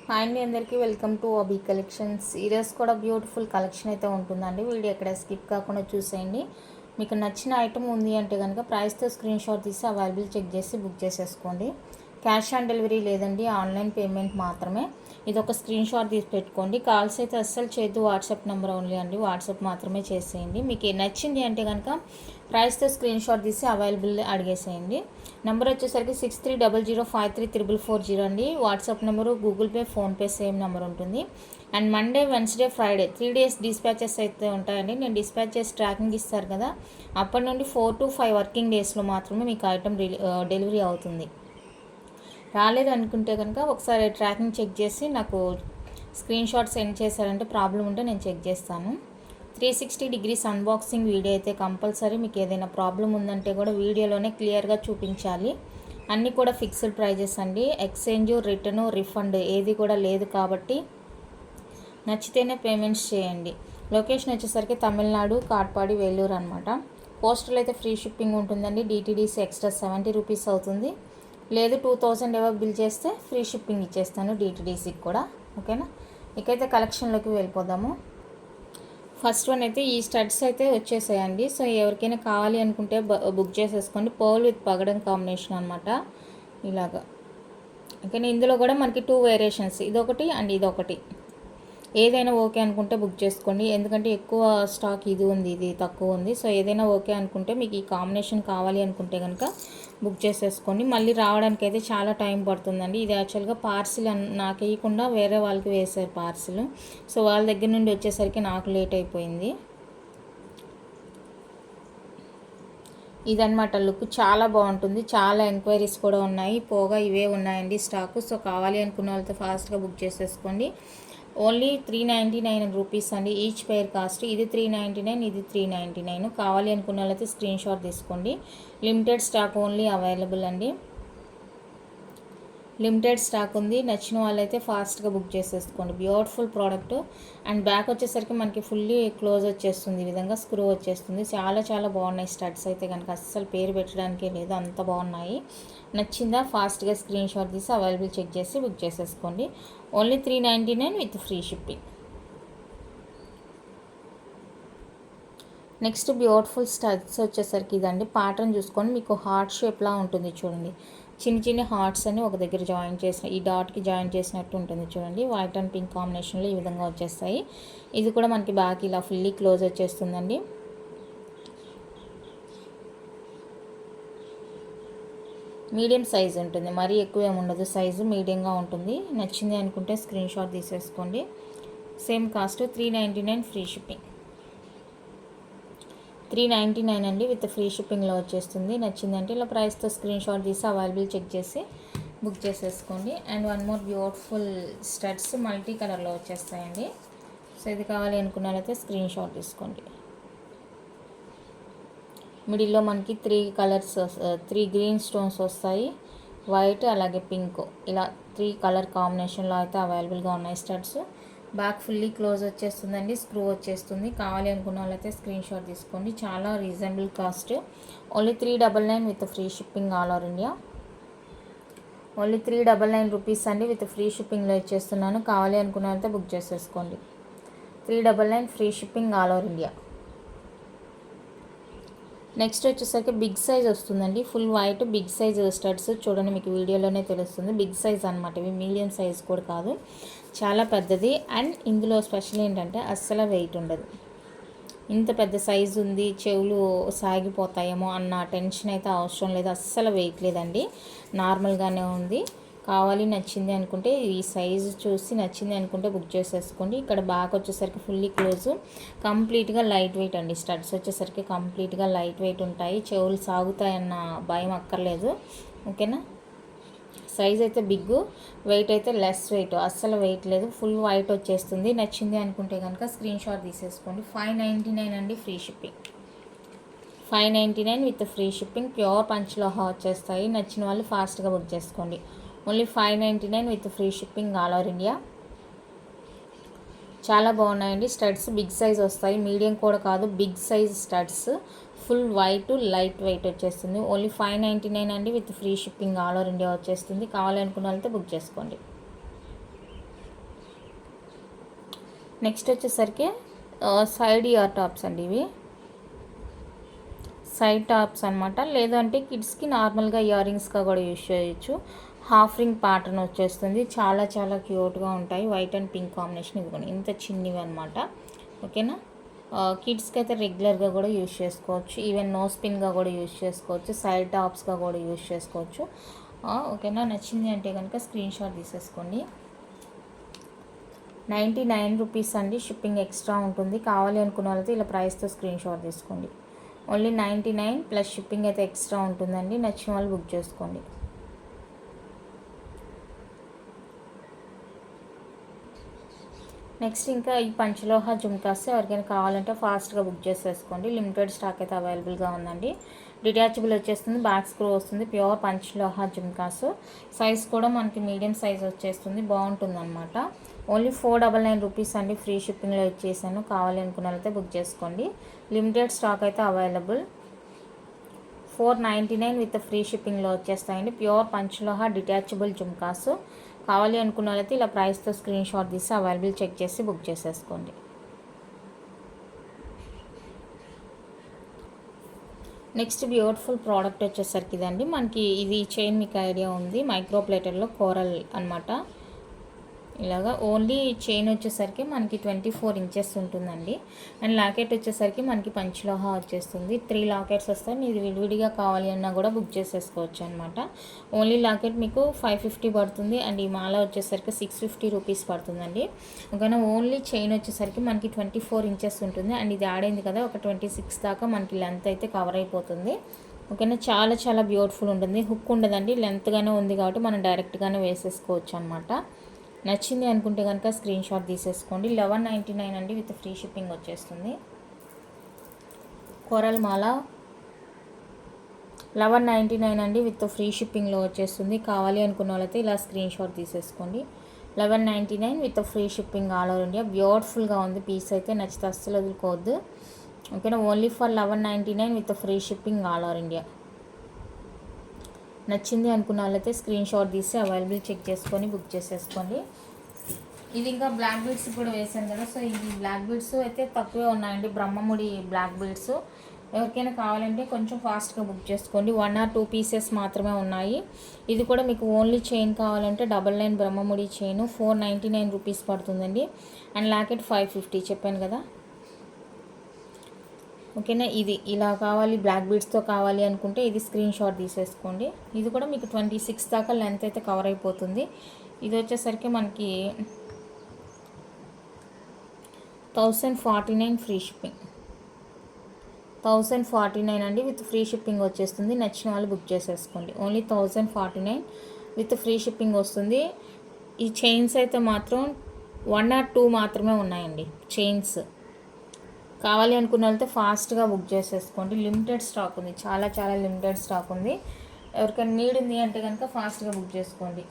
Hi అండి, అందరికీ welcome to అబీ collections. ఈరోజు కూడా బ్యూటిఫుల్ కలెక్షన్ అయితే ఉంటుందండి. వీడియో ఎక్కడ స్కిప్ కాకుండా చూసేయండి. మీకు నచ్చిన ఐటమ్ ఉంది అంటే కనుక ప్రైస్తో స్క్రీన్ షాట్ తీసి అవైలబుల్ చెక్ చేసి బుక్ చేసేసుకోండి. క్యాష్ ఆన్ డెలివరీ లేదండి, ఆన్లైన్ పేమెంట్ మాత్రమే. ఇది ఒక స్క్రీన్ షాట్ తీసి పెట్టుకోండి. కాల్స్ అయితే అస్సలు చేయొద్దు, వాట్సాప్ నెంబర్ ఓన్లీ అండి, వాట్సాప్ మాత్రమే చేసేయండి. మీకు నచ్చింది అంటే కనుక ప్రైస్తో స్క్రీన్ షాట్ తీసి అవైలబుల్ అడిగేసేయండి. నెంబర్ వచ్చేసరికి 6300533440 అండి. WhatsApp number, Google Pay, PhonePe same number ఉంటుంది. And Monday, Wednesday, Friday 3 days dispatches అయితే ఉంటాయండి. నేను డిస్పాచ్ చేసి ట్రాకింగ్ ఇస్తారు కదా, అప్పటి నుండి 4 to 5 వర్కింగ్ డేస్లో మాత్రమే మీకు ఐటమ్ డెలివరీ అవుతుంది. రాలేదు అనుకుంటే కనుక ఒకసారి ట్రాకింగ్ చెక్ చేసి నాకు స్క్రీన్ షాట్ సెండ్ చేశారంటే ప్రాబ్లం ఉంటే నేను చెక్ చేస్తాను. 360 degrees అన్బాక్సింగ్ వీడియో అయితే కంపల్సరీ. మీకు ఏదైనా ప్రాబ్లం ఉందంటే కూడా వీడియోలోనే క్లియర్గా చూపించాలి. అన్నీ కూడా ఫిక్స్డ్ ప్రైజెస్ అండి. ఎక్స్చేంజ్, రిటర్ను, రిఫండ్ ఏది కూడా లేదు కాబట్టి నచ్చితేనే పేమెంట్స్ చేయండి. లొకేషన్ వచ్చేసరికి తమిళనాడు, కాట్పాడి, వేలూరు అనమాట. పోస్టల్ అయితే ఫ్రీ షిప్పింగ్ ఉంటుందండి. డిటీడీసీ ఎక్స్ట్రా 70 రూపీస్ అవుతుంది. లేదు 2000 ఎవరు బిల్ చేస్తే ఫ్రీ షిప్పింగ్ ఇచ్చేస్తాను డిటీడీసీకి కూడా. ఓకేనా, ఇకైతే కలెక్షన్లోకి వెళ్ళిపోదాము. ఫస్ట్ వన్ అయితే ఈ స్టడ్స్ అయితే వచ్చేసాయండి. సో ఎవరికైనా కావాలి అనుకుంటే బుక్ చేసేసుకోండి. పర్ల్ విత్ పగడం కాంబినేషన్ అనమాట ఇలాగా. ఓకేనా, ఇందులో కూడా మనకి 2 వేరియేషన్స్, ఇదొకటి అండ్ ఇదొకటి. ఏదైనా ఓకే అనుకుంటే బుక్ చేసుకోండి, ఎందుకంటే ఎక్కువ స్టాక్ ఇది ఉంది, ఇది తక్కువ ఉంది. సో ఏదైనా ఓకే అనుకుంటే మీకు ఈ కాంబినేషన్ కావాలి అనుకుంటే కనుక బుక్ చేసేసుకోండి. మళ్ళీ రావడానికి అయితే చాలా టైం పడుతుందండి. ఇది యాక్చువల్గా పార్సిల్ నాకు వేయకుండా వేరే వాళ్ళకి వేశారు పార్సిల్. సో వాళ్ళ దగ్గర నుండి వచ్చేసరికి నాకు లేట్ అయిపోయింది. ఇదనమాట లుక్, చాలా బాగుంటుంది. చాలా ఎంక్వైరీస్ కూడా ఉన్నాయి, పోగా ఇవే ఉన్నాయండి స్టాకు. సో కావాలి అనుకున్న వాళ్ళతో ఫాస్ట్గా బుక్ చేసేసుకోండి. ఓన్లీ 399 రూపీస్ అండి ఈచ్ పేర్ కాస్ట్. ఇది 399, ఇది 399. కావాలి అనుకున్న వాళ్ళైతే స్క్రీన్ షాట్ తీసుకోండి. లిమిటెడ్ స్టాక్ ఓన్లీ అవైలబుల్ అండి, లిమిటెడ్ స్టాక్ ఉంది. నచ్చిన వాళ్ళైతే ఫాస్ట్గా బుక్ చేసేసుకోండి. Beautiful product. అండ్ బ్యాక్ వచ్చేసరికి మనకి ఫుల్లీ క్లోజ్ వచ్చేస్తుంది, ఈ విధంగా స్క్రూ వచ్చేస్తుంది. చాలా చాలా బాగున్నాయి స్టడ్స్ అయితే కనుక, అస్సలు పేరు పెట్టడానికే లేదు, అంత బాగున్నాయి. నచ్చిందా ఫాస్ట్గా స్క్రీన్ షాట్ తీసి అవైలబుల్ చెక్ చేసి బుక్ చేసేసుకోండి. Only 399 with free shipping. Next beautiful studs వచ్చేసరికి ఇదండి. ప్యాటర్న్ చూసుకొని మీకు హార్ట్ షేప్లా ఉంటుంది చూడండి. చిన్న చిన్న హార్ట్స్ అని ఒక దగ్గర జాయిన్ చేసిన, ఈ డాట్కి జాయిన్ చేసినట్టు ఉంటుంది చూడండి. వైట్ అండ్ పింక్ కాంబినేషన్లో ఈ విధంగా వచ్చేస్తాయి. ఇది కూడా మనకి బ్యాక్ ఇలా ఫుల్లీ క్లోజ్ వచ్చేస్తుందండి. మీడియం సైజ్ ఉంటుంది, మరీ ఎక్కువ ఏమి ఉండదు, సైజు మీడియంగా ఉంటుంది. నచ్చింది అనుకుంటే స్క్రీన్ షాట్ తీసేసుకోండి. Same cost 399 free shipping. 399 అండి విత్ ఫ్రీ షిప్పింగ్లో వచ్చేస్తుంది. నచ్చిందంటే ఇలా ప్రైస్తో స్క్రీన్ షాట్ తీసి అవైలబుల్ చెక్ చేసి బుక్ చేసేసుకోండి. And one more beautiful studs multi కలర్లో వచ్చేస్తాయండి. సో ఇది కావాలి అనుకున్నట్లయితే స్క్రీన్ షాట్ తీసుకోండి. మిడిల్లో మనకి 3 కలర్స్, 3 గ్రీన్ స్టోన్స్ వస్తాయి, వైట్ అలాగే పింక్, ఇలా 3 కలర్ కాంబినేషన్లో అయితే అవైలబుల్గా ఉన్నాయి స్టడ్స్. బ్యాక్ ఫుల్లీ క్లోజ్ వచ్చేస్తుందండి, స్క్రూ వచ్చేస్తుంది. కావాలి అనుకున్న వాళ్ళైతే స్క్రీన్ షాట్ తీసుకోండి. చాలా reasonable cost. Only 399 with free shipping all over India. Only 399 rupees అండి విత్ ఫ్రీ షిప్పింగ్లో ఇచ్చేస్తున్నాను. కావాలి అనుకున్న వాళ్ళైతే బుక్ చేసేసుకోండి. 399 free shipping all over India. Next వచ్చేసరికి బిగ్ సైజ్ వస్తుందండి. Full white big size studs చూడండి, మీకు వీడియోలోనే తెలుస్తుంది. బిగ్ సైజ్ అనమాట, ఇవి మీడియం సైజ్ కూడా కాదు, చాలా పెద్దది. అండ్ ఇందులో స్పెషల్ ఏంటంటే అస్సలు వెయిట్ ఉండదు. ఇంత పెద్ద సైజు ఉంది, చెవులు సాగిపోతాయేమో అన్న టెన్షన్ అయితే అవసరం లేదు. అస్సలు వెయిట్ లేదండి, నార్మల్గానే ఉంది. కావాలి నచ్చింది అనుకుంటే ఈ సైజు చూసి నచ్చింది అనుకుంటే బుక్ చేసేసుకోండి. ఇక్కడ బ్యాక్ వచ్చేసరికి ఫుల్లీ క్లోజ్, కంప్లీట్గా లైట్ వెయిట్ అండి. స్టడ్స్ వచ్చేసరికి కంప్లీట్గా లైట్ వెయిట్ ఉంటాయి, చెవులు సాగుతాయన్న భయం అక్కర్లేదు. ఓకేనా, సైజ్ అయితే బిగ్, వెయిట్ అయితే లెస్ వెయిట్, అస్సలు వెయిట్ లేదు. ఫుల్ వైట్ వచ్చేస్తుంది. నచ్చింది అనుకుంటే కనుక స్క్రీన్ షాట్ తీసేసుకోండి. 599 అండి free shipping. 599 with free shipping. Pure పంచ్లో వచ్చేస్తాయి. నచ్చిన వాళ్ళు ఫాస్ట్గా బుక్ చేసుకోండి. Only 599 with free shipping all over India. చాలా బాగున్నాయండి స్టడ్స్. బిగ్ సైజ్ వస్తాయి, మీడియం కూడా కాదు, big size studs. Full white light weight వచ్చేస్తుంది. ఓన్లీ 599 అండి with free shipping all over India వచ్చేస్తుంది. కావాలనుకున్న వాళ్ళతో బుక్ చేసుకోండి. నెక్స్ట్ వచ్చేసరికి సైడ్ ఇయర్ టాప్స్ అండి. ఇవి సైడ్ టాప్స్ అనమాట. లేదంటే కిడ్స్కి నార్మల్గా ఇయర్ రింగ్స్గా కూడా యూజ్ చేయొచ్చు. హాఫ్ రింగ్ ప్యాటర్న్ వచ్చేస్తుంది. చాలా చాలా క్యూట్గా ఉంటాయి. వైట్ అండ్ పింక్ కాంబినేషన్ ఇదిగోండి ఇంత చిన్నవి అనమాట. ఓకేనా. కిడ్స్కి అయితే రెగ్యులర్గా కూడా యూజ్ చేసుకోవచ్చు. ఈవెన్ నో స్పిన్గా కూడా యూజ్ చేసుకోవచ్చు. సైడ్ టాప్స్గా కూడా యూజ్ చేసుకోవచ్చు. ఓకేనా. నచ్చింది అంటే కనుక స్క్రీన్ షాట్ తీసేసుకోండి. 99 రూపీస్ అండి. షిప్పింగ్ ఎక్స్ట్రా ఉంటుంది. కావాలి అనుకున్న వాళ్ళైతే ఇలా ప్రైస్తో స్క్రీన్ షాట్ తీసుకోండి. ఓన్లీ 99 ప్లస్ షిప్పింగ్ అయితే ఎక్స్ట్రా ఉంటుందండి. నచ్చిన వాళ్ళు బుక్ చేసుకోండి. నెక్స్ట్ ఇంకా ఈ పంచలోహ జుమ్కాస్ ఎవరికైనా కావాలంటే ఫాస్ట్గా బుక్ చేసేసుకోండి. లిమిటెడ్ స్టాక్ అయితే అవైలబుల్గా ఉందండి. డిటాచబుల్ వచ్చేస్తుంది. బ్యాక్ స్క్రూ వస్తుంది. ప్యూర్ పంచలోహ జుమ్కాస్. సైజ్ కూడా మనకి మీడియం సైజ్ వచ్చేస్తుంది. బాగుంటుంది అనమాట. ఓన్లీ 499 రూపీస్ అండి. ఫ్రీ షిప్పింగ్లో ఇచ్చేసాను. కావాలి అనుకున్న వాళ్ళైతే బుక్ చేసుకోండి. లిమిటెడ్ స్టాక్ అయితే అవైలబుల్. 499 విత్ ఫ్రీ షిప్పింగ్లో వచ్చేస్తాయండి. Pure panchaloha detachable jhumkas. కావాలి అనుకున్న వాళ్ళైతే ఇలా ప్రైస్తో స్క్రీన్ షాట్ తీసి అవైలబుల్ చెక్ చేసి బుక్ చేసేసుకోండి. నెక్స్ట్ బ్యూటిఫుల్ ప్రోడక్ట్ వచ్చేసరికి ఇదండి. మనకి ఇది చైన్ మీకు ఐడియా ఉంది. మైక్రో ప్లేటర్లో కోరల్ అనమాట. ఇలాగా ఓన్లీ చైన్ వచ్చేసరికి మనకి 24 ఇంచెస్ ఉంటుందండి. అండ్ లాకెట్ వచ్చేసరికి మనకి పంచలోహ వచ్చేస్తుంది. 3 లాకెట్స్ వస్తాయి. మీరు విడివిడిగా కావాలి అన్నా కూడా బుక్ చేసేసుకోవచ్చు అనమాట. ఓన్లీ లాకెట్ మీకు 550 పడుతుంది. అండ్ ఈ మాల వచ్చేసరికి 650 రూపీస్ పడుతుందండి. ఓకేనా. ఓన్లీ చైన్ వచ్చేసరికి మనకి 24 ఇంచెస్ ఉంటుంది. అండ్ ఇది ఆడైంది కదా, ఒక 26 దాకా మనకి లెంత్ అయితే కవర్ అయిపోతుంది. ఓకేనా. చాలా చాలా బ్యూటిఫుల్ ఉంటుంది. హుక్ ఉండదండి. లెంత్గానే ఉంది కాబట్టి మనం డైరెక్ట్గానే వేసేసుకోవచ్చు అనమాట. నచ్చింది అనుకుంటే కనుక స్క్రీన్ షాట్ తీసేసుకోండి. 1199 అండి. విత్ ఫ్రీ షిప్పింగ్ వచ్చేస్తుంది. కోరల్ మాల 1199 అండి. విత్ ఫ్రీ షిప్పింగ్లో వచ్చేస్తుంది. కావాలి అనుకున్న వాళ్ళైతే ఇలా స్క్రీన్ షాట్ తీసేసుకోండి. 1199 with free shipping all over India. బ్యూటిఫుల్గా ఉంది పీస్ అయితే. నచ్చితే అస్సలు వదులుకోవద్దు. ఓకేనా. Only for 1199 with free shipping all over India. నచ్చింది అనుకున్న వాళ్ళైతే స్క్రీన్ షాట్ తీసి అవైలబుల్ చెక్ చేసుకొని బుక్ చేసేసుకోండి. ఇది ఇంకా బ్లాక్ బీడ్స్ కూడా వేసాను కదా, సో ఇది బ్లాక్ బీడ్స్ అయితే తక్కువే ఉన్నాయండి. బ్రహ్మముడి బ్లాక్ బీడ్స్ ఎవరికైనా కావాలంటే కొంచెం ఫాస్ట్గా బుక్ చేసుకోండి. 1 or 2 పీసెస్ మాత్రమే ఉన్నాయి. ఇది కూడా మీకు ఓన్లీ చైన్ కావాలంటే 99 బ్రహ్మముడి చైన్ 499 రూపీస్ పడుతుందండి. అండ్ లాకెట్ 550 చెప్పాను కదా. ఓకేనా. ఇది ఇలా కావాలి బ్లాక్ బీడ్స్తో కావాలి అనుకుంటే ఇది స్క్రీన్ షాట్ తీసేసుకోండి. ఇది కూడా మీకు 26 దాకా లెంత్ అయితే కవర్ అయిపోతుంది. ఇది వచ్చేసరికి మనకి 1049 ఫ్రీ షిప్పింగ్. 1049 అండి. విత్ ఫ్రీ షిప్పింగ్ వచ్చేస్తుంది. నచ్చిన వాళ్ళు బుక్ చేసేసుకోండి. ఓన్లీ 1049 విత్ ఫ్రీ షిప్పింగ్ వస్తుంది. ఈ చైన్స్ అయితే మాత్రం 1 or 2 మాత్రమే ఉన్నాయండి చైన్స్. కావాలి అనుకున్న వాళ్ళతో ఫాస్ట్గా బుక్ చేసేసుకోండి. లిమిటెడ్ స్టాక్ ఉంది. చాలా చాలా లిమిటెడ్ స్టాక్ ఉంది. ఎవరికైనా నీడ్ ఉంది అంటే కనుక ఫాస్ట్గా బుక్ చేసుకోండి.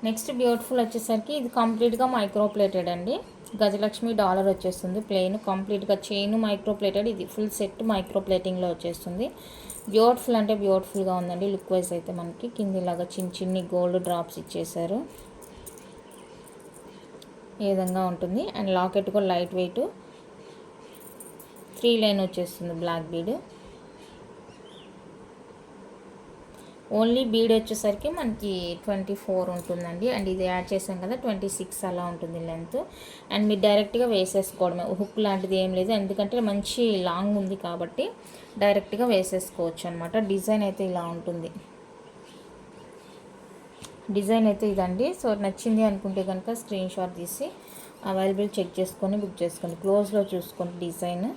నెక్స్ట్ బ్యూటిఫుల్ వచ్చేసరికి ఇది కంప్లీట్గా మైక్రో ప్లేటెడ్ అండి. గజలక్ష్మి డాలర్ వచ్చేస్తుంది. ప్లెయిన్ కంప్లీట్గా చైన్ మైక్రో ప్లేటెడ్. ఇది ఫుల్ సెట్ మైక్రో ప్లేటింగ్లో వచ్చేస్తుంది. బ్యూటిఫుల్ అంటే బ్యూటిఫుల్గా ఉందండి. లుక్ వైజ్ అయితే మనకి కింద ఇలాగా చిన్న చిన్ని గోల్డ్ డ్రాప్స్ ఇచ్చేసారు. ఈ విధంగా ఉంటుంది. అండ్ లాకెట్ కూడా లైట్ వెయిట్ 3 లైన్ వచ్చేస్తుంది బ్లాక్ బీడ్. ఓన్లీ బీడ్ వచ్చేసరికి మనకి 24 ఉంటుందండి. అండ్ ఇది యాడ్ చేసాం కదా 26 అలా ఉంటుంది లెంత్. అండ్ మీరు డైరెక్ట్గా వేసేసుకోవడమే. హుక్ లాంటిది ఏం లేదు, ఎందుకంటే మంచి లాంగ్ ఉంది కాబట్టి డైరెక్ట్గా వేసేసుకోవచ్చు అనమాట. డిజైన్ అయితే ఇలా ఉంటుంది. డిజైన్ అయితే ఇదండి. సో నచ్చింది అనుకుంటే కనుక స్క్రీన్ షాట్ తీసి అవైలబుల్ చెక్ చేసుకొని బుక్ చేసుకోండి. క్లోజ్లో చూసుకోండి డిజైన్.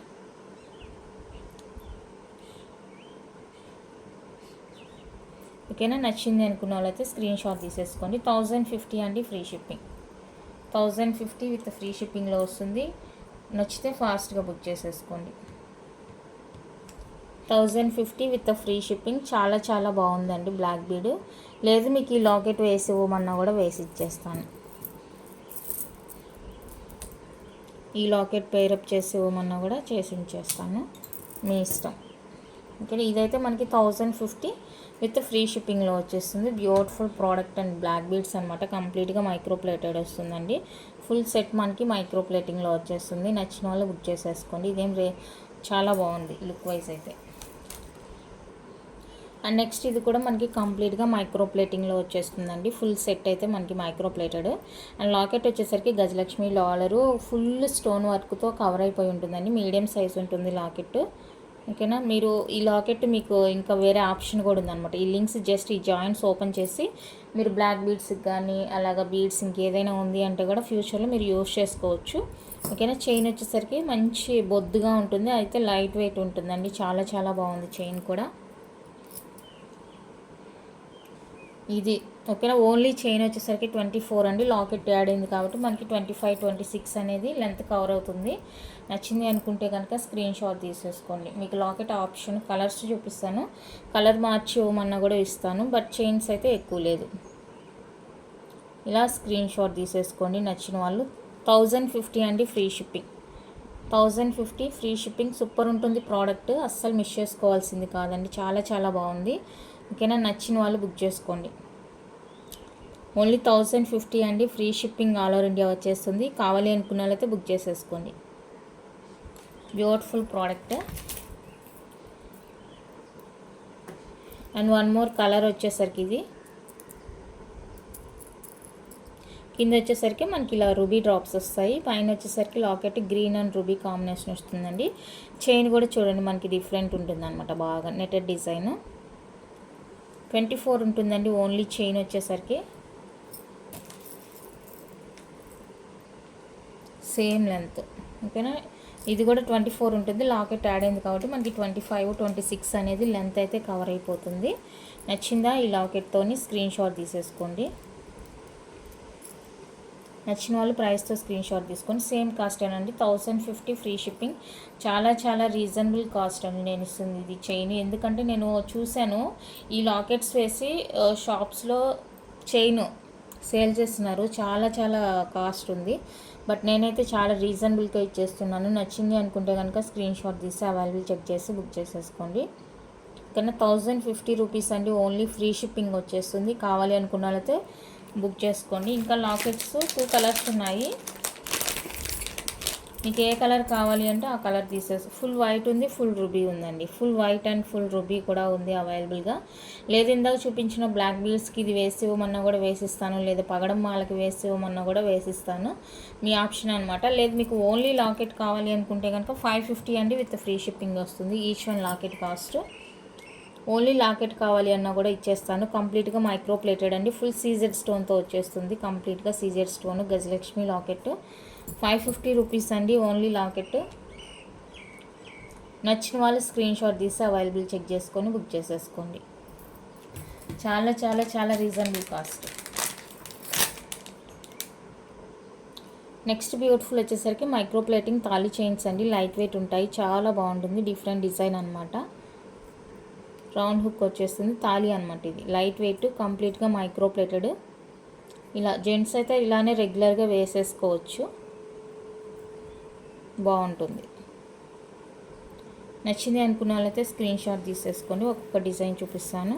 ఓకేనా. నచ్చింది అనుకున్న వాళ్ళైతే స్క్రీన్ షాట్ తీసేసుకోండి. 1050 అండి ఫ్రీ షిప్పింగ్. 1050 విత్ ఫ్రీ షిప్పింగ్లో వస్తుంది. నచ్చితే ఫాస్ట్గా బుక్ చేసేసుకోండి. 1050 విత్ ఫ్రీ షిప్పింగ్. చాలా చాలా బాగుందండి బ్లాక్ బీడ్. లేదు మీకు ఈ లాకెట్ వేసి ఇవ్వమన్నా కూడా వేసి ఇచ్చేస్తాను. ఈ లాకెట్ పేరప్ చేసి ఇవ్వమన్నా కూడా చేసి ఇచ్చేస్తాను, మీ ఇష్టం. ఓకే. ఇదైతే మనకి 1050 విత్ ఫ్రీ షిప్పింగ్లో వచ్చేస్తుంది. Beautiful product and black beads అనమాట. కంప్లీట్గా మైక్రో ప్లేటెడ్ వస్తుందండి. ఫుల్ సెట్ మనకి మైక్రో ప్లేటింగ్లో వచ్చేస్తుంది. నచ్చిన వాళ్ళు బుక్ చేసేసుకోండి. ఇదేం చాలా బాగుంది లుక్ వైజ్ అయితే. అండ్ నెక్స్ట్ ఇది కూడా మనకి కంప్లీట్గా మైక్రో ప్లేటింగ్లో వచ్చేస్తుందండి. ఫుల్ సెట్ అయితే మనకి మైక్రో ప్లేటెడ్. అండ్ లాకెట్ వచ్చేసరికి గజలక్ష్మి డాలరు ఫుల్ స్టోన్ వర్క్తో కవర్ అయిపోయి ఉంటుందండి. మీడియం సైజ్ ఉంటుంది లాకెట్. ఓకేనా, మీరు ఈ లాకెట్ మీకు ఇంకా వేరే ఆప్షన్ కూడా ఉందన్నమాట. ఈ లింక్స్ జస్ట్ ఈ జాయింట్స్ ఓపెన్ చేసి మీరు బ్లాక్ బీడ్స్కి కానీ అలాగా బీడ్స్ ఇంకేదైనా ఉంది అంటే కూడా ఫ్యూచర్లో మీరు యూస్ చేసుకోవచ్చు. ఓకేనా, చైన్ వచ్చేసరికి మంచి బొద్దుగా ఉంటుంది, అయితే లైట్ వెయిట్ ఉంటుందండి. చాలా చాలా బాగుంది చైన్ కూడా ఇది. ఓకేనా, ఓన్లీ చైన్ వచ్చేసరికి 24 అండి. లాకెట్ యాడ్ అయింది కాబట్టి మనకి 25, 26 అనేది లెంత్ కవర్ అవుతుంది. నచ్చింది అనుకుంటే కనుక స్క్రీన్ షాట్ తీసేసుకోండి. మీకు లాకెట్ ఆప్షన్ కలర్స్ చూపిస్తాను, కలర్ మార్చి ఇవ్వమన్నా కూడా ఇస్తాను, బట్ చైన్స్ అయితే ఎక్కువ లేదు. ఇలా స్క్రీన్ షాట్ తీసేసుకోండి నచ్చిన వాళ్ళు. 1050 అండి free shipping. 1050 free shipping. Super ఉంటుంది ప్రోడక్ట్, అస్సలు మిస్ చేసుకోవాల్సింది కాదండి. చాలా చాలా బాగుంది. ఓకేనా, నచ్చిన వాళ్ళు బుక్ చేసుకోండి. ఓన్లీ 1050 అండి free shipping, all over India వచ్చేస్తుంది. కావాలి అనుకున్న వాళ్ళైతే బుక్ చేసేసుకోండి. Beautiful product. And one more colour వచ్చేసరికి ఇది కింద వచ్చేసరికి మనకి ఇలా రూబీ డ్రాప్స్ వస్తాయి, పైన వచ్చేసరికి locket green and ruby combination వస్తుందండి. చైన్ కూడా చూడండి మనకి డిఫరెంట్ ఉంటుంది అనమాట, బాగా నెటెడ్ డిజైన్. 24 ఉంటుందండి ఓన్లీ చైన్ వచ్చేసరికి. Same length. ఓకేనా, ఇది కూడా 24 ఉంటుంది. లాకెట్ యాడ్ అయింది కాబట్టి మనకి 25, 26 అనేది లెంత్ అయితే కవర్ అయిపోతుంది. నచ్చిందా ఈ లాకెట్తోని స్క్రీన్ షాట్ తీసేసుకోండి. నచ్చిన వాళ్ళు ప్రైస్తో స్క్రీన్ షాట్ తీసుకొని సేమ్ కాస్ట్ ఏనండి. 1050 ఫ్రీ షిప్పింగ్. చాలా చాలా రీజనబుల్ కాస్ట్ అండి నేను ఇస్తుంది ఇది చైన్. ఎందుకంటే నేను చూశాను ఈ లాకెట్స్ వేసి షాప్స్లో చైన్ సేల్ చేస్తున్నారు, చాలా చాలా కాస్ట్ ఉంది. బట్ నేనైతే చాలా రీజనబుల్గా ఇచ్చేస్తున్నాను. నచ్చింది అనుకుంటే కనుక స్క్రీన్ షాట్ తీసి అవైలబుల్ చెక్ చేసి బుక్ చేసేసుకోండి. కన్నా 1050 రూపీస్ అండి ఓన్లీ ఫ్రీ షిప్పింగ్ వచ్చేస్తుంది. కావాలి అనుకున్న వాళ్ళైతే బుక్ చేసుకోండి. ఇంకా లాకెట్స్ 2 కలర్స్ ఉన్నాయి. మీకు ఏ కలర్ కావాలి అంటే ఆ కలర్ ఫుల్ వైట్ ఉంది, ఫుల్ రూబీ ఉందండి. Full white and full ruby కూడా ఉంది అవైలబుల్గా. లేదు ఇందాక చూపించిన బ్లాక్ బీడ్స్కి ఇది వేసి ఇవ్వమన్నా కూడా వేసిస్తాను, లేదా పగడం మాలకి వేసి ఇవ్వమన్నా కూడా వేసిస్తాను, మీ ఆప్షన్ అనమాట. లేదు మీకు ఓన్లీ లాకెట్ కావాలి అనుకుంటే కనుక 550 అండి విత్ ఫ్రీ షిప్పింగ్ వస్తుంది. Each one locket cost. Only locket కావాలి అన్నా కూడా ఇచ్చేస్తాను. కంప్లీట్గా మైక్రో ప్లేటెడ్ అండి. ఫుల్ సీజెడ్ స్టోన్తో వచ్చేస్తుంది. కంప్లీట్గా CZ stone Gajalakshmi locket. 550 rupees అండి ఓన్లీ లాకెట్. నచ్చిన వాళ్ళు స్క్రీన్ షాట్ తీసి అవైలబుల్ చెక్ చేసుకొని బుక్ చేసేసుకోండి. చాలా చాలా చాలా రీజనబుల్ కాస్ట్. నెక్స్ట్ బ్యూటిఫుల్ వచ్చేసరికి మైక్రో ప్లేటింగ్ తాళీ చైన్స్ అండి. లైట్ వెయిట్ ఉంటాయి, చాలా బాగుంటుంది. డిఫరెంట్ డిజైన్ అనమాట. రౌండ్ హుక్ వచ్చేస్తుంది, తాళీ అనమాట. ఇది లైట్ వెయిట్, కంప్లీట్గా మైక్రో ప్లేటెడ్. ఇలా జెంట్స్ అయితే ఇలానే రెగ్యులర్గా వేసేసుకోవచ్చు, బాగుంటుంది. నచ్చింది అనుకున్న వాళ్ళైతే స్క్రీన్ షాట్ తీసేసుకొని ఒక్కొక్క డిజైన్ చూపిస్తాను.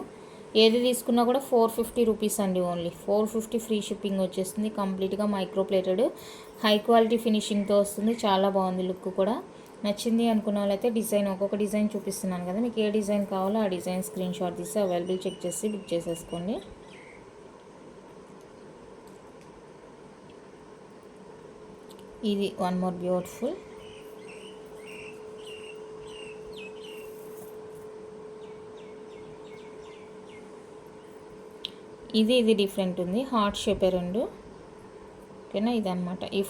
ఏది తీసుకున్నా కూడా 450 రూపీస్ అండి ఓన్లీ. 450 ఫ్రీ షిప్పింగ్ వచ్చేస్తుంది. కంప్లీట్గా మైక్రో ప్లేటెడ్, హై క్వాలిటీ ఫినిషింగ్తో వస్తుంది. చాలా బాగుంది లుక్ కూడా. నచ్చింది అనుకున్న వాళ్ళైతే డిజైన్ ఒక్కొక్క డిజైన్ చూపిస్తున్నాను కదా, మీకు ఏ డిజైన్ కావాలో ఆ డిజైన్ స్క్రీన్ షాట్ తీసి అవైలబుల్ చెక్ చేసి బుక్ చేసేసుకోండి. ఇది వన్ మోర్ బ్యూటిఫుల్. ఇది డిఫరెంట్ ఉంది, హార్ట్ షేపే రెండు. ఓకేనా, ఇదన్నమాట. ఈ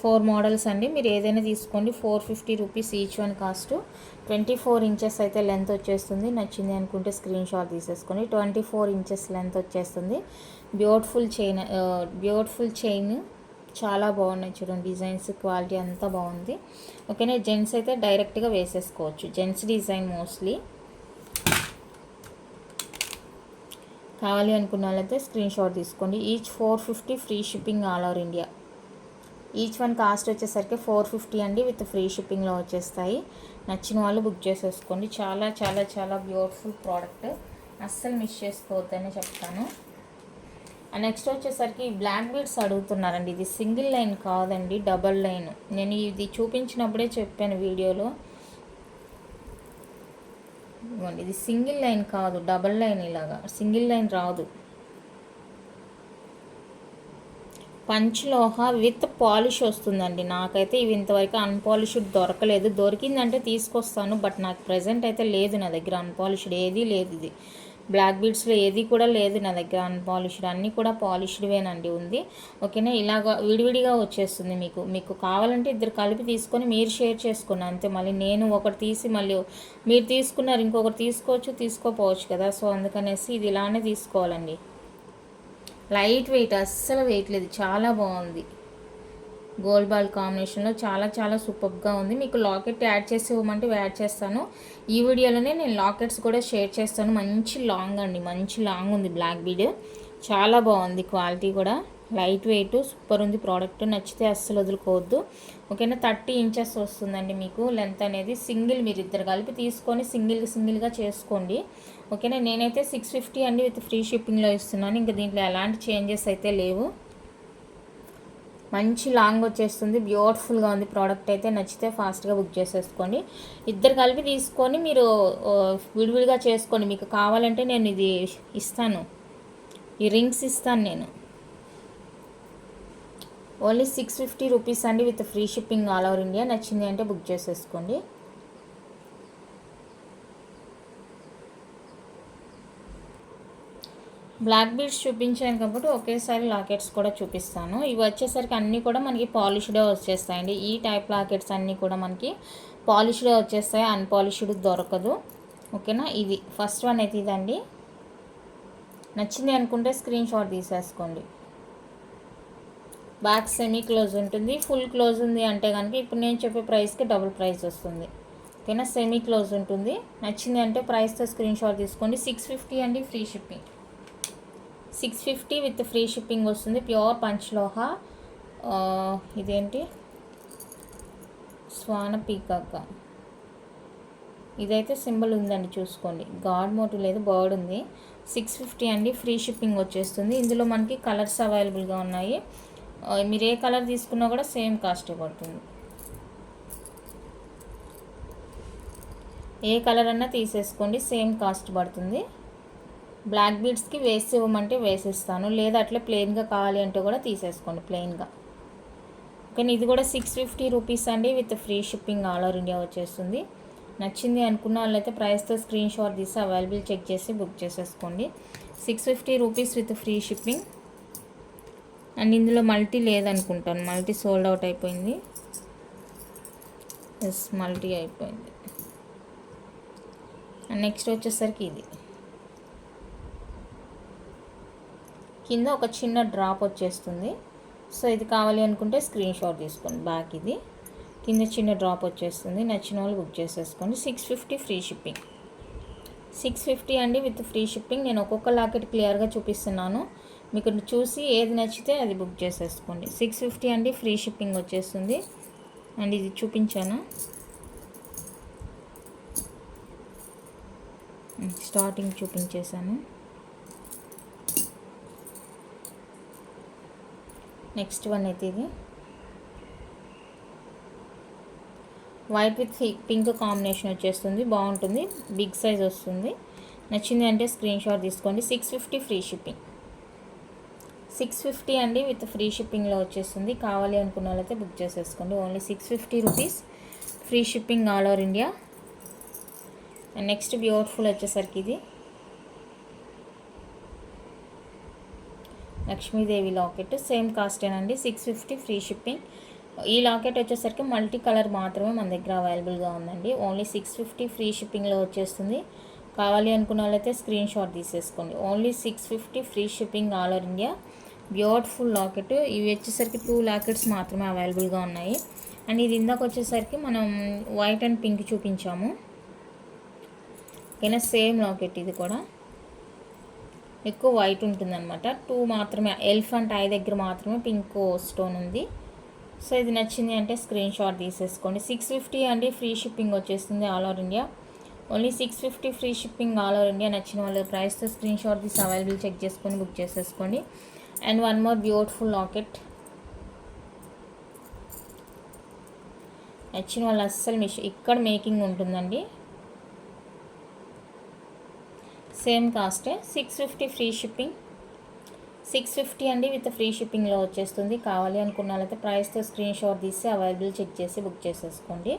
4 మోడల్స్ అండి. మీరు ఏదైనా తీసుకోండి. 450 rupees each one cost. 24 inches అయితే లెంత్ వచ్చేస్తుంది. నచ్చింది అనుకుంటే స్క్రీన్ షాట్ తీసేసుకొని. 24 ఇంచెస్ లెంత్ వచ్చేస్తుంది. బ్యూటిఫుల్ చైన్ చాలా బాగున్నాయి చూడండి. డిజైన్స్ క్వాలిటీ అంతా బాగుంది. ఓకేనా, జెంట్స్ అయితే డైరెక్ట్గా వేసేసుకోవచ్చు. Gents design mostly. కావాలి అనుకున్న వాళ్ళైతే స్క్రీన్ షాట్ తీసుకోండి. Each 450 free shipping all over India. Each one cost వచ్చేసరికి 450 అండి విత్ ఫ్రీ షిప్పింగ్లో వచ్చేస్తాయి. నచ్చిన వాళ్ళు బుక్ చేసేసుకోండి. చాలా చాలా చాలా బ్యూటిఫుల్ ప్రోడక్ట్, అస్సలు మిస్ చేసుకోవద్దని చెప్తాను. నెక్స్ట్ వచ్చేసరికి బ్లాక్ బీడ్స్ అడుగుతున్నారండి. ఇది సింగిల్ లైన్ కాదండి, డబల్ లైన్. నేను ఇది చూపించినప్పుడే చెప్పాను వీడియోలో. ఇది సింగిల్ లైన్ కాదు, డబల్ లైన్. ఇలాగా సింగిల్ లైన్ రాదు. పంచలోహ విత్ పాలిష్ వస్తుందండి. నాకైతే ఇవి ఇంతవరకు అన్పాలిష్డ్ దొరకలేదు. దొరికిందంటే తీసుకొస్తాను, బట్ నాకు ప్రజెంట్ అయితే లేదు నా దగ్గర. అన్పాలిష్డ్ ఏదీ లేదు. ఇది బ్లాక్ బీడ్స్లో ఏది కూడా లేదు నా దగ్గర అన్పాలిష్డ్. అన్నీ కూడా పాలిష్డ్వేనండి ఉంది. ఓకేనా, ఇలాగ విడివిడిగా వచ్చేస్తుంది. మీకు కావాలంటే ఇద్దరు కలిపి తీసుకొని మీరు షేర్ చేసుకోండి అంతే. మళ్ళీ నేను ఒకటి తీసి మళ్ళీ మీరు తీసుకున్నారు ఇంకొకటి తీసుకోవచ్చు, తీసుకోపోవచ్చు కదా. సో అందుకనేసి ఇది ఇలానే తీసుకోవాలండి. లైట్ వెయిట్, అస్సలు వెయిట్ లేదు, చాలా బాగుంది. గోల్డ్ బాల్ కాంబినేషన్లో చాలా చాలా సూపర్గా ఉంది. మీకు లాకెట్ యాడ్ చేసి ఇవ్వమంటే యాడ్ చేస్తాను. ఈ వీడియోలోనే నేను లాకెట్స్ కూడా షేర్ చేస్తాను. మంచి లాంగ్ అండి, మంచి లాంగ్ ఉంది బ్లాక్ బీడ్. చాలా బాగుంది, క్వాలిటీ కూడా లైట్ వెయిట్ సూపర్ ఉంది ప్రోడక్ట్. నచ్చితే అస్సలు వదులుకోవద్దు. ఓకేనా, 30 ఇంచెస్ వస్తుందండి మీకు లెంత్ అనేది. సింగిల్ మీరు ఇద్దరు కలిపి తీసుకొని సింగిల్గా చేసుకోండి. ఓకేనా, నేనైతే 650 అండి విత్ ఫ్రీ షిప్పింగ్లో ఇస్తున్నాను. ఇంకా దీంట్లో ఎలాంటి చేంజెస్ అయితే లేవు. మంచి లాంగ్ వచ్చేస్తుంది, బ్యూటిఫుల్గా ఉంది ప్రోడక్ట్ అయితే. నచ్చితే ఫాస్ట్గా బుక్ చేసేసుకోండి. ఇద్దరు కలిపి తీసుకొని మీరు విడివిడిగా చేసుకోండి. మీకు కావాలంటే నేను ఇది ఇస్తాను, ఈ రింగ్స్ ఇస్తాను నేను. ఓన్లీ 650 రూపీస్ అండి with free shipping all over India. నచ్చింది అంటే బుక్ చేసేసుకోండి. బ్లాక్ బీడ్స్ చూపించాను కాబట్టి ఒకేసారి లాకెట్స్ కూడా చూపిస్తాను. ఇవి వచ్చేసరికి అన్నీ కూడా మనకి పాలిష్డే వచ్చేస్తాయండి. ఈ టైప్ లాకెట్స్ అన్నీ కూడా మనకి పాలిష్డే వచ్చేస్తాయి, అన్పాలిష్డ్ దొరకదు. ఓకేనా, ఇది ఫస్ట్ వన్ అయితే ఇదండి. నచ్చింది అనుకుంటే స్క్రీన్ షాట్ తీసేసుకోండి. బ్యాక్ సెమీ క్లోజ్ ఉంటుంది. ఫుల్ క్లోజ్ ఉంది అంటే కనుక ఇప్పుడు నేను చెప్పే ప్రైస్కి డబుల్ ప్రైస్ వస్తుంది. ఓకేనా, సెమీ క్లోజ్ ఉంటుంది. నచ్చింది అంటే ప్రైస్తో స్క్రీన్ షాట్ తీసుకోండి. 650 అండి free shipping. 650 with free shipping వస్తుంది. ప్యూర్ పంచలోహ. ఇదేంటి స్వాన పీకాక, ఇదైతే సింబల్ ఉందండి చూసుకోండి. గాడ్ మోటివ్ లేదు, బర్డ్ ఉంది. 650 అండి ఫ్రీ షిప్పింగ్ వచ్చేస్తుంది. ఇందులో మనకి కలర్స్ అవైలబుల్గా ఉన్నాయి. మీరు ఏ కలర్ తీసుకున్నా కూడా సేమ్ కాస్ట్ పడుతుంది. ఏ కలర్ అన్నా తీసేసుకోండి, సేమ్ కాస్ట్ పడుతుంది. బ్లాక్ బీడ్స్కి వేసి ఇవ్వమంటే వేసిస్తాను, లేదా అట్లా ప్లెయిన్గా కావాలి అంటే కూడా తీసేసుకోండి ప్లెయిన్గా. కానీ ఇది కూడా 650 రూపీస్ అండి with free shipping all over India వచ్చేస్తుంది. నచ్చింది అనుకున్న వాళ్ళైతే ప్రైస్తో స్క్రీన్ షాట్ తీసి అవైలబుల్ చెక్ చేసి బుక్ చేసేసుకోండి. 650 rupees with free shipping. And ఇందులో మల్టీ లేదనుకుంటాను, మల్టీ సోల్డ్ అవుట్ అయిపోయింది. ఎస్, మల్టీ అయిపోయింది. అండ్ నెక్స్ట్ వచ్చేసరికి ఇది కింద ఒక చిన్న డ్రాప్ వచ్చేస్తుంది. సో ఇది కావాలి అనుకుంటే స్క్రీన్ షాట్ తీసుకోండి. బ్యాక్ ఇది కింద చిన్న డ్రాప్ వచ్చేస్తుంది. నచ్చిన వాళ్ళు బుక్ చేసేసుకోండి. 650 ఫ్రీ షిప్పింగ్. 650 అండి విత్ ఫ్రీ షిప్పింగ్. నేను ఒక్కొక్క లాకెట్ క్లియర్గా చూపిస్తున్నాను, మీకు చూసి ఏది నచ్చితే అది బుక్ చేసేసుకోండి. 650 అండి ఫ్రీ షిప్పింగ్ వచ్చేస్తుంది. అండ్ ఇది చూపించాను, స్టార్టింగ్ చూపించేశాను. నెక్స్ట్ వన్ అయితే ఇది వైట్ విత్ పింక్ కాంబినేషన్ వచ్చేస్తుంది, బాగుంటుంది. బిగ్ సైజ్ వస్తుంది. నచ్చింది అంటే స్క్రీన్ షాట్ తీసుకోండి. 650 ఫ్రీ షిప్పింగ్. 650 అండి విత్ ఫ్రీ షిప్పింగ్లో వచ్చేస్తుంది. కావాలి అనుకున్న వాళ్ళైతే బుక్ చేసేసుకోండి. Only 650 rupees free shipping all over India. And next beautiful వచ్చేసరికి ఇది లక్ష్మీదేవి లాకెట్. సేమ్ కాస్టేనండి, 650 ఫ్రీ షిప్పింగ్. ఈ లాకెట్ వచ్చేసరికి మల్టీ కలర్ మాత్రమే మన దగ్గర అవైలబుల్గా ఉందండి. ఓన్లీ 650 ఫ్రీ షిప్పింగ్లో వచ్చేస్తుంది. కావాలి అనుకున్న వాళ్ళైతే స్క్రీన్ షాట్ తీసేసుకోండి. Only 650 free shipping all over India. Beautiful locket. ఇవి వచ్చేసరికి 2 లాకెట్స్ మాత్రమే అవైలబుల్గా ఉన్నాయి. అండ్ ఇది ఇందాక వచ్చేసరికి మనం వైట్ అండ్ పింక్ చూపించాము. ఓకేనా, సేమ్ లాకెట్. ఇది కూడా ఎక్కువ వైట్ ఉంటుందన్నమాట. 2 మాత్రమే, ఎలిఫెంట్ ఐ దగ్గర మాత్రమే పింక్ స్టోన్ ఉంది. సో ఇది నచ్చింది అంటే స్క్రీన్ షాట్ తీసేసుకోండి. 650 అండి, ఫ్రీ షిప్పింగ్ వచ్చేస్తుంది all over India. Only 650 free shipping all over India. నచ్చిన వాళ్ళు ప్రైస్తో స్క్రీన్ షాట్ తీసి అవైలబుల్ చెక్ చేసుకొని బుక్ చేసేసుకోండి. And one more beautiful locket. నచ్చిన వాళ్ళు అస్సలు ఇక్కడ మేకింగ్ ఉంటుందండి. Same కాస్టే 650 free shipping. 650 అండి విత్ ఫ్రీ షిప్పింగ్లో వచ్చేస్తుంది. కావాలి అనుకున్న వాళ్ళైతే ప్రైస్తో స్క్రీన్ షాట్ తీసి అవైలబుల్ చెక్ చేసి బుక్ చేసేసుకోండి.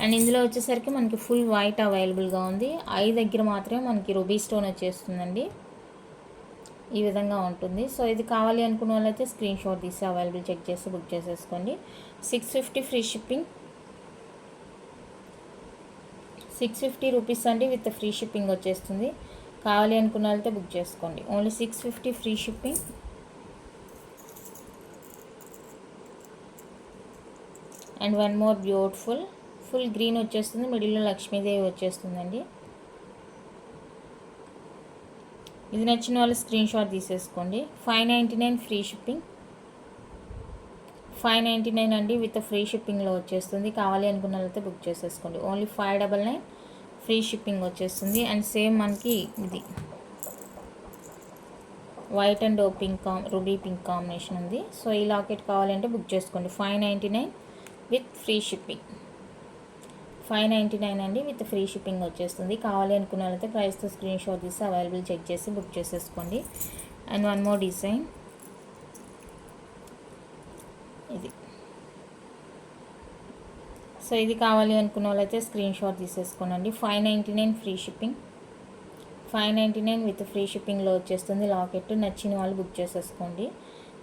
అండ్ ఇందులో వచ్చేసరికి మనకి ఫుల్ వైట్ అవైలబుల్గా ఉంది. ఐ దగ్గర మాత్రమే మనకి రూబీ స్టోన్ వచ్చేస్తుందండి. ఈ విధంగా ఉంటుంది. సో ఇది కావాలి అనుకున్న వాళ్ళైతే స్క్రీన్ షాట్ తీసి అవైలబుల్ చెక్ చేసి బుక్ చేసేసుకోండి. 650 ఫ్రీ షిప్పింగ్. 650 రూపీస్ అండి విత్ ఫ్రీ షిప్పింగ్ వచ్చేస్తుంది. కావాలి అనుకున్న వాళ్ళతో బుక్ చేసుకోండి. Only 650 free shipping. And one more beautiful full green వచ్చేస్తుంది. మిడిల్లో లక్ష్మీదేవి వచ్చేస్తుందండి. ఇది నచ్చిన వాళ్ళు స్క్రీన్ షాట్ తీసేసుకోండి. 599 ఫ్రీ షిప్పింగ్. 599 అండి విత్ ఫ్రీ షిప్పింగ్లో వచ్చేస్తుంది. కావాలి అనుకున్న వాళ్ళతో బుక్ చేసేసుకోండి. ఓన్లీ 599 ఫ్రీ షిప్పింగ్ వచ్చేస్తుంది. అండ్ సేమ్ మనకి ఇది white and pink ruby pink combination ఉంది. సో ఈ లాకెట్ కావాలంటే బుక్ చేసుకోండి. 599 విత్ ఫ్రీ షిప్పింగ్. 599 అండి విత్ ఫ్రీ షిప్పింగ్ వచ్చేస్తుంది. కావాలి అనుకున్న వాళ్ళైతే ప్రైస్తో స్క్రీన్ షాట్ తీసి అవైలబుల్ చెక్ చేసి బుక్ చేసేసుకోండి. అండ్ వన్ మోర్ డిజైన్ ఇది. సో ఇది కావాలి అనుకున్న వాళ్ళైతే స్క్రీన్ షాట్ తీసేసుకోనండి. 599 ఫ్రీ షిప్పింగ్. 599 విత్ ఫ్రీ షిప్పింగ్లో వచ్చేస్తుంది లాకెట్. నచ్చిన వాళ్ళు బుక్ చేసేసుకోండి.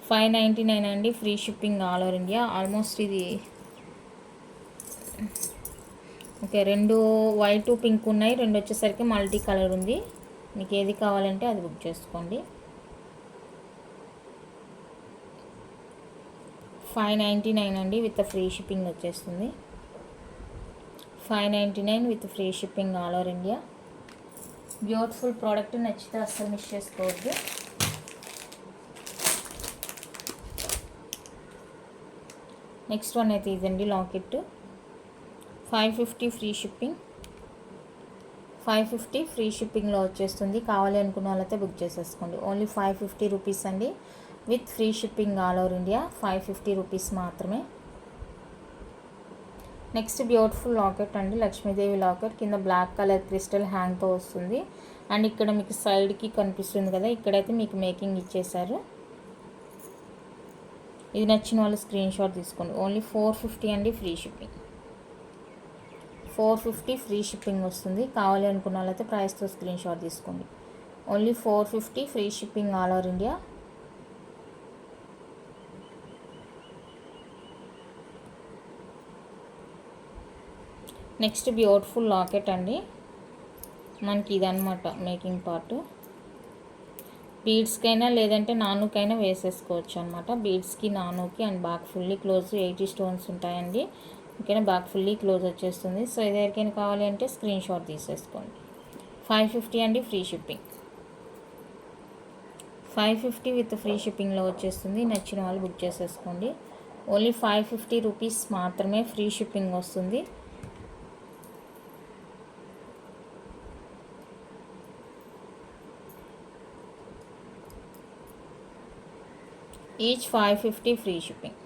599 అండి free shipping all over India. Almost ఇది ఓకే, 2 వైట్ పింక్ ఉన్నాయి, 2 వచ్చేసరికి మల్టీ కలర్ ఉంది. మీకు ఏది కావాలంటే అది బుక్ చేసుకోండి. 599 అండి విత్ ఫ్రీ షిప్పింగ్ వచ్చేస్తుంది. 599 with free shipping all over India. Beautiful product, నచ్చితే అస్సలు మిస్ చేసుకోవద్దు. నెక్స్ట్ వన్ అయితే ఇదండి లాకెట్. 550 free shipping. 550 ఫ్రీ షిప్పింగ్లో వచ్చేస్తుంది. కావాలి అనుకున్న వాళ్ళైతే బుక్ చేసేసుకోండి. ఓన్లీ 550 రూపీస్ అండి with free shipping all over India. 550 rupees మాత్రమే. నెక్స్ట్ బ్యూటిఫుల్ లాకెట్ అండి, లక్ష్మీదేవి లాకెట్. కింద బ్లాక్ కలర్ క్రిస్టల్ హ్యాంగ్తో వస్తుంది. అండ్ ఇక్కడ మీకు సైడ్కి కనిపిస్తుంది కదా, ఇక్కడైతే మీకు మేకింగ్ ఇచ్చేసారు. ఇది నచ్చిన వాళ్ళు స్క్రీన్ షాట్ తీసుకోండి. ఓన్లీ 450 అండి ఫ్రీ షిప్పింగ్. 450 ఫ్రీ షిప్పింగ్ వస్తుంది. కావాలి అనుకున్న వాళ్ళైతే ప్రైస్తో స్క్రీన్ షాట్ తీసుకోండి. Only 450 free shipping all over India. Next beautiful locket అండి. మనకి ఇదన్నమాట మేకింగ్ పార్ట్. బీడ్స్కైనా లేదంటే నానుకైనా వేసేసుకోవచ్చు అనమాట. బీడ్స్కి, నానుకి and back fully close 80 stones ఉంటాయండి. ఓకేనా, బ్యాక్ ఫుల్లీ క్లోజ్ వచ్చేస్తుంది. సో ఇది ఎవరికైనా కావాలి అంటే స్క్రీన్ షాట్ తీసేసుకోండి. 550 అండి ఫ్రీ షిప్పింగ్. 550 విత్ ఫ్రీ షిప్పింగ్లో వచ్చేస్తుంది. నచ్చిన వాళ్ళు బుక్ చేసేసుకోండి. ఓన్లీ 550 రూపీస్ మాత్రమే ఫ్రీ షిప్పింగ్ వస్తుంది. Each 550 free shipping.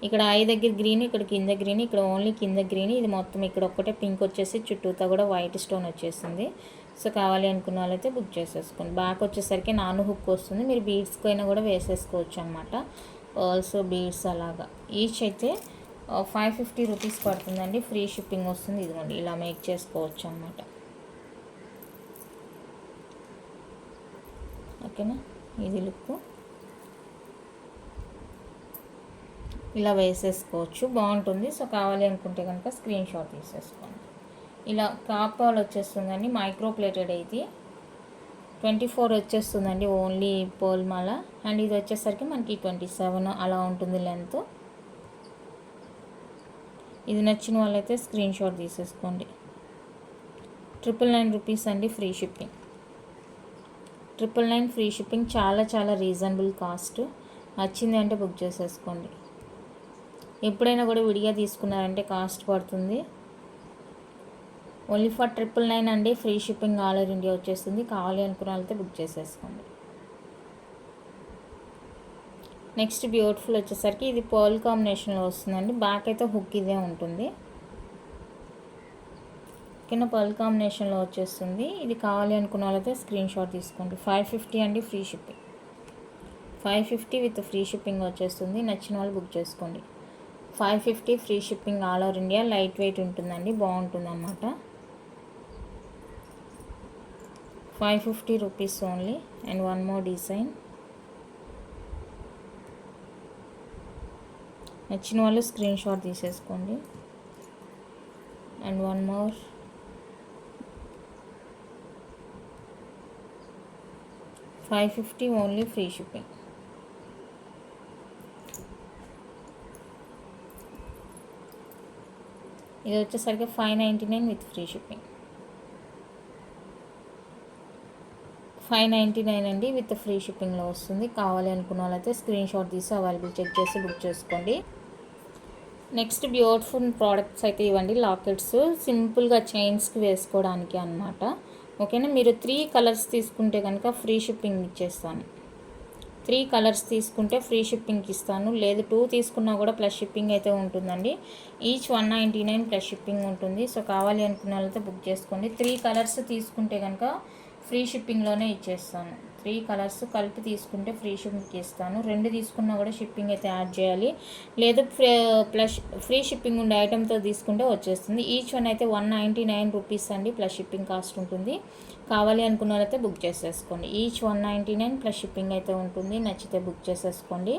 ఇక్కడ ఐ దగ్గర గ్రీన్, ఇక్కడ కింద గ్రీన్, ఇక్కడ ఓన్లీ కింద గ్రీన్. ఇది మొత్తం ఇక్కడ ఒక్కటే పింక్ వచ్చేసి చుట్టూతో కూడా వైట్ స్టోన్ వచ్చేసింది. సో కావాలి అనుకున్న వాళ్ళైతే బుక్ చేసేసుకోండి. బ్యాక్ వచ్చేసరికి నాను హుక్ వస్తుంది. మీరు బీడ్స్కి అయినా కూడా వేసేసుకోవచ్చు అనమాట. పర్ల్స్, బీడ్స్ అలాగా. ఈచ్ అయితే 550 రూపీస్ పడుతుందండి. ఫ్రీ షిప్పింగ్ వస్తుంది. ఇదిగోండి ఇలా మేక్ చేసుకోవచ్చు అనమాట. ఓకేనా, ఇది లుక్ ఇలా వేసేసుకోవచ్చు, బాగుంటుంది. సో కావాలి అనుకుంటే కనుక స్క్రీన్ షాట్ తీసేసుకోండి. ఇలా కాపాల్ వచ్చేస్తుందండి, మైక్రో ప్లేటెడ్ అయితే 24 వచ్చేస్తుందండి ఓన్లీ పోల్ మాల. అండ్ ఇది వచ్చేసరికి మనకి 27 అలా ఉంటుంది లెంత్. ఇది నచ్చిన వాళ్ళైతే స్క్రీన్ షాట్ తీసేసుకోండి. 999 రూపీస్ అండి ఫ్రీ షిప్పింగ్. 999 free shipping. చాలా చాలా రీజనబుల్ కాస్ట్. నచ్చింది అంటే బుక్ చేసేసుకోండి. ఎప్పుడైనా కూడా విడిగా తీసుకున్నారంటే కాస్ట్ పడుతుంది. ఓన్లీ ఫర్ 999 అండి. Free shipping all over India వచ్చేస్తుంది. కావాలి అనుకున్న వాళ్ళతో బుక్ చేసేసుకోండి. నెక్స్ట్ బ్యూటిఫుల్ వచ్చేసరికి ఇది పర్ల్ కాంబినేషన్లో వస్తుందండి. బ్యాక్ అయితే హుక్ ఇదే ఉంటుంది. కింద పర్ల్ కాంబినేషన్లో వచ్చేస్తుంది. ఇది కావాలి అనుకున్న వాళ్ళైతే స్క్రీన్ షాట్ తీసుకోండి. 550 అండి free shipping. 550 with free shipping వచ్చేస్తుంది. నచ్చిన వాళ్ళు బుక్ చేసుకోండి. 550 free shipping all over India. Light weight ఉంటుందండి, బాగుంటుంది అన్నమాట. 550 rupees only. And one more design. నచ్చిన వాళ్ళు స్క్రీన్ షాట్ తీసేసుకోండి. And one more. $550 only free shipping. ఇది వచ్చేసరికి $599 విత్ ఫ్రీ షిప్పింగ్. 599 అండి విత్ ఫ్రీ షిప్పింగ్లో వస్తుంది. కావాలి అనుకున్న వాళ్ళైతే స్క్రీన్ షాట్ తీసి అవైలబుల్ చెక్ చేసి బుక్ చేసుకోండి. నెక్స్ట్ బ్యూటిఫుల్ ప్రోడక్ట్స్ అయితే ఇవ్వండి. లాకెట్స్ సింపుల్గా చైన్స్కి వేసుకోవడానికి అన్నమాట. ఓకేనా. మీరు 3 కలర్స్ తీసుకుంటే కనుక ఫ్రీ షిప్పింగ్ ఇచ్చేస్తాను. 3 కలర్స్ తీసుకుంటే ఫ్రీ షిప్పింగ్కి ఇస్తాను. లేదు 2 తీసుకున్నా కూడా ప్లస్ షిప్పింగ్ అయితే ఉంటుందండి. ఈచ్ 199 ప్లస్ షిప్పింగ్ ఉంటుంది. సో కావాలి అనుకున్న వాళ్ళతో బుక్ చేసుకోండి. 3 కలర్స్ తీసుకుంటే కనుక ఫ్రీ షిప్పింగ్లోనే ఇచ్చేస్తాను. 3 కలర్స్ కలిపి తీసుకుంటే ఫ్రీ షిప్పింగ్కి ఇస్తాను. 2 తీసుకున్నా కూడా షిప్పింగ్ అయితే యాడ్ చేయాలి. లేదు ప్లస్ ఫ్రీ షిప్పింగ్ ఉండే ఐటెంతో తీసుకుంటే వచ్చేస్తుంది. ఈచ్ వన్ అయితే 199 రూపీస్ అండి ప్లస్ షిప్పింగ్ కాస్ట్ ఉంటుంది. కావాలి అనుకున్న వాళ్ళైతే బుక్ చేసేసుకోండి. ఈచ్ 199 ప్లస్ షిప్పింగ్ అయితే ఉంటుంది. నచ్చితే బుక్ చేసేసుకోండి.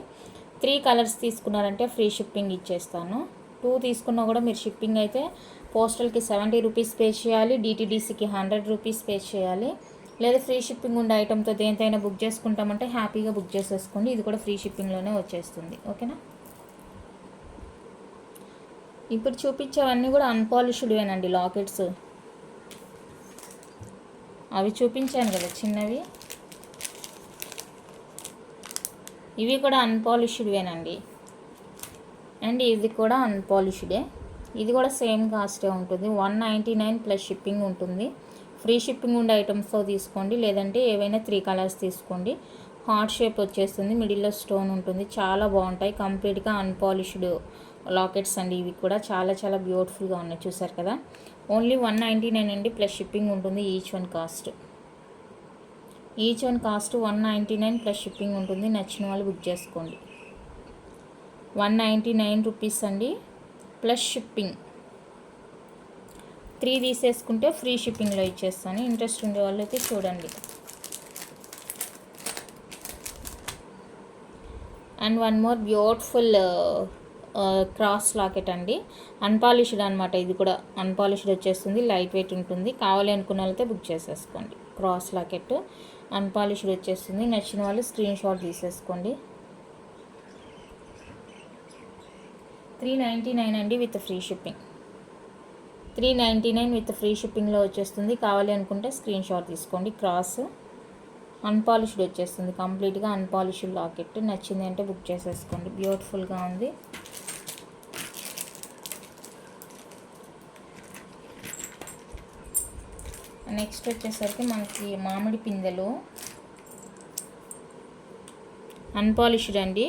3 కలర్స్ తీసుకున్నారంటే ఫ్రీ షిప్పింగ్ ఇచ్చేస్తాను. 2 తీసుకున్నా కూడా మీరు షిప్పింగ్ అయితే పోస్టల్కి 70 రూపీస్ పే చేయాలి. డిటీడీసీకి 100 రూపీస్ పే చేయాలి. లేదా ఫ్రీ షిప్పింగ్ ఉండే ఐటెంతో దేనితైనా బుక్ చేసుకుంటామంటే హ్యాపీగా బుక్ చేసేసుకోండి. ఇది కూడా ఫ్రీ షిప్పింగ్లోనే వచ్చేస్తుంది. ఓకేనా. ఇప్పుడు చూపించేవన్నీ కూడా అన్పాలిష్డ్వేనండి లాకెట్స్. అవి చూపించాను కదా చిన్నవి, ఇవి కూడా అన్పాలిష్డ్వేనండి. అండ్ ఇది కూడా అన్పాలిష్డే. ఇది కూడా సేమ్ కాస్టే ఉంటుంది. 199 ప్లస్ షిప్పింగ్ ఉంటుంది. ఫ్రీ షిప్పింగ్ ఉండే ఐటమ్స్తో తీసుకోండి. లేదంటే ఏవైనా 3 కలర్స్ తీసుకోండి. హార్ట్ షేప్ వచ్చేస్తుంది. మిడిల్లో స్టోన్ ఉంటుంది. చాలా బాగుంటాయి. కంప్లీట్గా అన్పాలిష్డ్ లాకెట్స్ అండి. ఇవి కూడా చాలా చాలా బ్యూటిఫుల్గా ఉన్నాయి. చూసారు కదా. ఓన్లీ 199 అండి ప్లస్ షిప్పింగ్ ఉంటుంది. Each one cost 199 plus shipping ఉంటుంది. నచ్చిన వాళ్ళు బుక్ చేసుకోండి. 199 రూపీస్ అండి ప్లస్ షిప్పింగ్. 3 తీసేసుకుంటే ఫ్రీ షిప్పింగ్లో ఇచ్చేస్తాను. ఇంట్రెస్ట్ ఉండే వాళ్ళు అయితే చూడండి. And one more beautiful cross locket అండి. అన్పాలిష్డ్ అనమాట. ఇది కూడా అన్పాలిష్డ్ వచ్చేస్తుంది. లైట్ వెయిట్ ఉంటుంది. కావాలి అనుకున్న వాళ్ళైతే బుక్ చేసేసుకోండి. క్రాస్ లాకెట్ అన్పాలిష్డ్ వచ్చేస్తుంది. నచ్చిన వాళ్ళు స్క్రీన్ షాట్ తీసేసుకోండి. 399 అండి with free shipping. 399 with free షిప్పింగ్లో వచ్చేస్తుంది. కావాలి అనుకుంటే స్క్రీన్ షాట్ తీసుకోండి. క్రాస్ అన్పాలిష్డ్ వచ్చేస్తుంది. కంప్లీట్గా అన్పాలిష్డ్ లాకెట్. నచ్చింది అంటే బుక్ చేసేసుకోండి. బ్యూటిఫుల్గా ఉంది. నెక్స్ట్ వచ్చేసరికి మనకి మామిడి పిందెలు అన్పాలిష్డ్ అండి.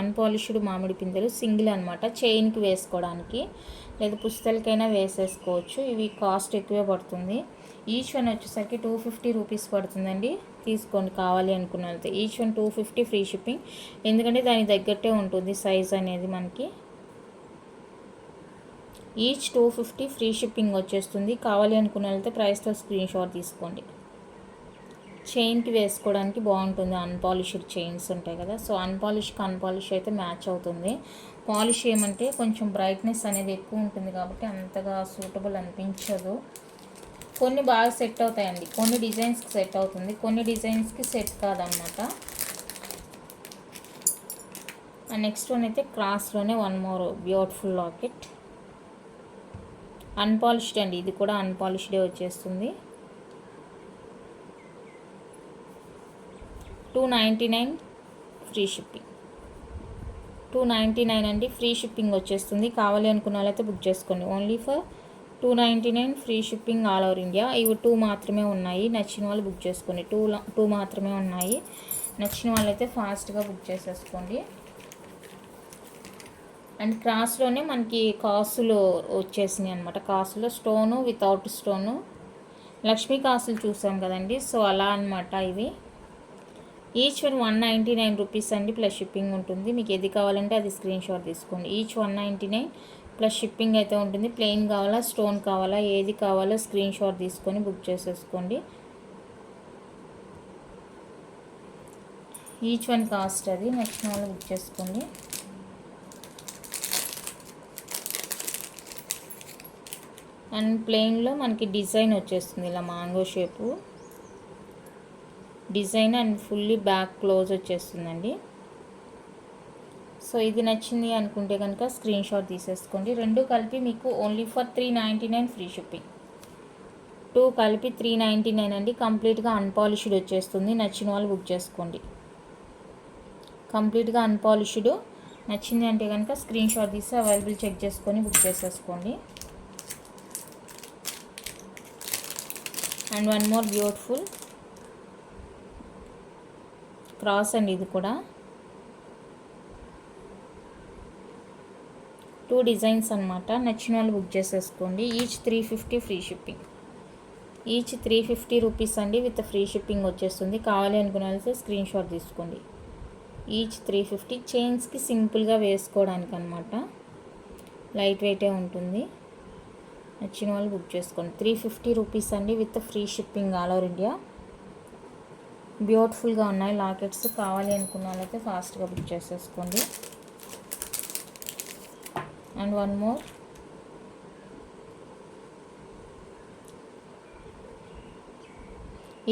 అన్పాలిష్డ్ మామిడి పిందెలు సింగిల్ అనమాట. చైన్కి వేసుకోవడానికి లేదా పుస్తలకైనా వేసేసుకోవచ్చు. ఇవి కాస్ట్ ఎక్కువే పడుతుంది. ఈచ్ వన్ వచ్చేసరికి 250 రూపీస్ పడుతుందండి. తీసుకోండి కావాలి అనుకున్నది. Each one 250 free shipping. ఎందుకంటే దానికి తగ్గట్టే ఉంటుంది సైజ్ అనేది మనకి. ఈచ్ 250 ఫ్రీ షిప్పింగ్ వచ్చేస్తుంది. కావాలి అనుకున్న వాళ్ళతో ప్రైస్తో స్క్రీన్ షాట్ తీసుకోండి. చైన్కి వేసుకోవడానికి బాగుంటుంది. అన్పాలిష్డ్ చైన్స్ ఉంటాయి కదా. సో అన్పాలిష్ అయితే మ్యాచ్ అవుతుంది. పాలిష్ ఏమంటే కొంచెం బ్రైట్నెస్ అనేది ఎక్కువ ఉంటుంది కాబట్టి అంతగా సూటబుల్ అనిపించదు. కొన్ని బాగా సెట్ అవుతాయండి. కొన్ని డిజైన్స్కి సెట్ అవుతుంది, కొన్ని డిజైన్స్కి సెట్ కాదనమాట. నెక్స్ట్ వన్ అయితే క్రాస్లోనే one more beautiful locket. Unpolished అండి. ఇది కూడా అన్పాలిష్డే వచ్చేస్తుంది. 299 ఫ్రీ షిప్పింగ్. 299 అండి, ఫ్రీ షిప్పింగ్ వచ్చేస్తుంది. కావాలి అనుకున్న వాళ్ళైతే బుక్ చేసుకోండి. Only for 299 free shipping all over India. ఇవి 2 మాత్రమే ఉన్నాయి, నచ్చిన వాళ్ళు బుక్ చేసుకోండి. 2 మాత్రమే ఉన్నాయి, నచ్చిన వాళ్ళైతే ఫాస్ట్గా బుక్ చేసేసుకోండి. అండ్ క్రాస్లోనే మనకి కాసులు వచ్చేసినాయి అనమాట. కాసులో స్టోను వితౌట్ స్టోను, లక్ష్మీ కాసులు చూసాం కదండి, సో అలా అనమాట. ఇవి ఈచ్ వన్ 199 రూపీస్ అండి, ప్లస్ షిప్పింగ్ ఉంటుంది. మీకు ఏది కావాలంటే అది స్క్రీన్ షాట్ తీసుకోండి. ఈచ్ 199 ప్లస్ షిప్పింగ్ అయితే ఉంటుంది. ప్లెయిన్ కావాలా, స్టోన్ కావాలా, ఏది కావాలో స్క్రీన్ షాట్ తీసుకొని బుక్ చేసేసుకోండి. ఈచ్ వన్ కాస్ట్ అది, నెక్స్ట్ వాళ్ళు బుక్ చేసుకోండి. అండ్ ప్లెయిన్లో మనకి డిజైన్ వచ్చేస్తుంది ఇలా mango shape design and fully back close వచ్చేస్తుందండి. సో ఇది నచ్చింది అనుకుంటే కనుక స్క్రీన్ షాట్ తీసేసుకోండి. 2 కలిపి మీకు ఓన్లీ ఫర్ 399 ఫ్రీ షిప్పింగ్. 2 కలిపి 399 అండి. కంప్లీట్గా అన్పాలిష్డ్ వచ్చేస్తుంది. నచ్చిన వాళ్ళు బుక్ చేసుకోండి. కంప్లీట్గా అన్పాలిష్డ్ నచ్చింది అంటే కనుక స్క్రీన్ షాట్ తీసి అవైలబుల్ చెక్ చేసుకొని బుక్ చేసేసుకోండి. And one more beautiful cross అండి, ఇది కూడా 2 డిజైన్స్ అనమాట. నచ్చిన వాళ్ళు బుక్ చేసేసుకోండి. Each 350 free shipping. Each 350 rupees అండి, విత్ ఫ్రీ షిప్పింగ్ వచ్చేస్తుంది. కావాలి అనుకునే వాళ్ళతో స్క్రీన్ షాట్ తీసుకోండి. ఈచ్ 350. చైన్స్కి సింపుల్గా వేసుకోవడానికి అనమాట, లైట్ వెయిటే ఉంటుంది. నచ్చిన వాళ్ళు బుక్ చేసుకోండి. 350 రూపీస్ అండి, with free shipping all over India. బ్యూటిఫుల్గా ఉన్నాయి లాకెట్స్. కావాలి అనుకున్న వాళ్ళైతే ఫాస్ట్గా బుక్ చేసేసుకోండి. అండ్ వన్ మోర్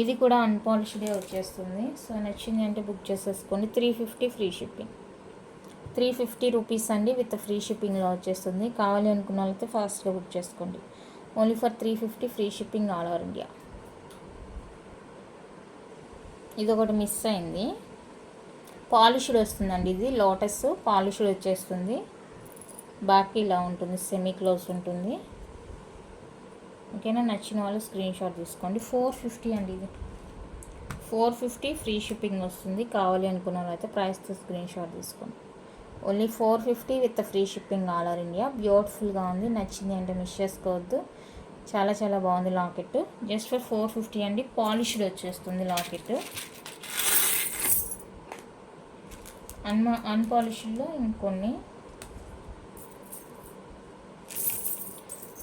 ఇది కూడా అన్పాలిష్డే వచ్చేస్తుంది. సో నచ్చింది అంటే బుక్ చేసేసుకోండి. 350 ఫ్రీ షిప్పింగ్. 350 రూపీస్ అండి, విత్ ఫ్రీ షిప్పింగ్లో వచ్చేస్తుంది. కావాలి అనుకున్న వాళ్ళైతే ఫాస్ట్గా బుక్ చేసుకోండి. Only for 350 free shipping all over India. ఇది ఒకటి మిస్ అయింది, పాలిష్డ్ వస్తుందండి. ఇది లోటస్ పాలిష్డ్ వచ్చేస్తుంది. బ్యాక్ ఇలా ఉంటుంది, సెమీ క్లోజ్ ఉంటుంది. ఓకేనా, నచ్చిన వాళ్ళు స్క్రీన్ షాట్ తీసుకోండి. 450 అండి, ఇది 450 ఫ్రీ షిప్పింగ్ వస్తుంది. కావాలి అనుకున్న వాళ్ళైతే ప్రైస్తో స్క్రీన్ షాట్ తీసుకోండి. Only 450 with free shipping all over India. బ్యూటిఫుల్గా ఉంది, నచ్చింది అంటే మిస్ చేసుకోవద్దు. చాలా చాలా బాగుంది లాకెట్. జస్ట్ ఫర్ 450 అండి, పాలిష్డ్ వచ్చేస్తుంది లాకెట్. అన్పాలిష్డ్లో ఇంకొన్ని.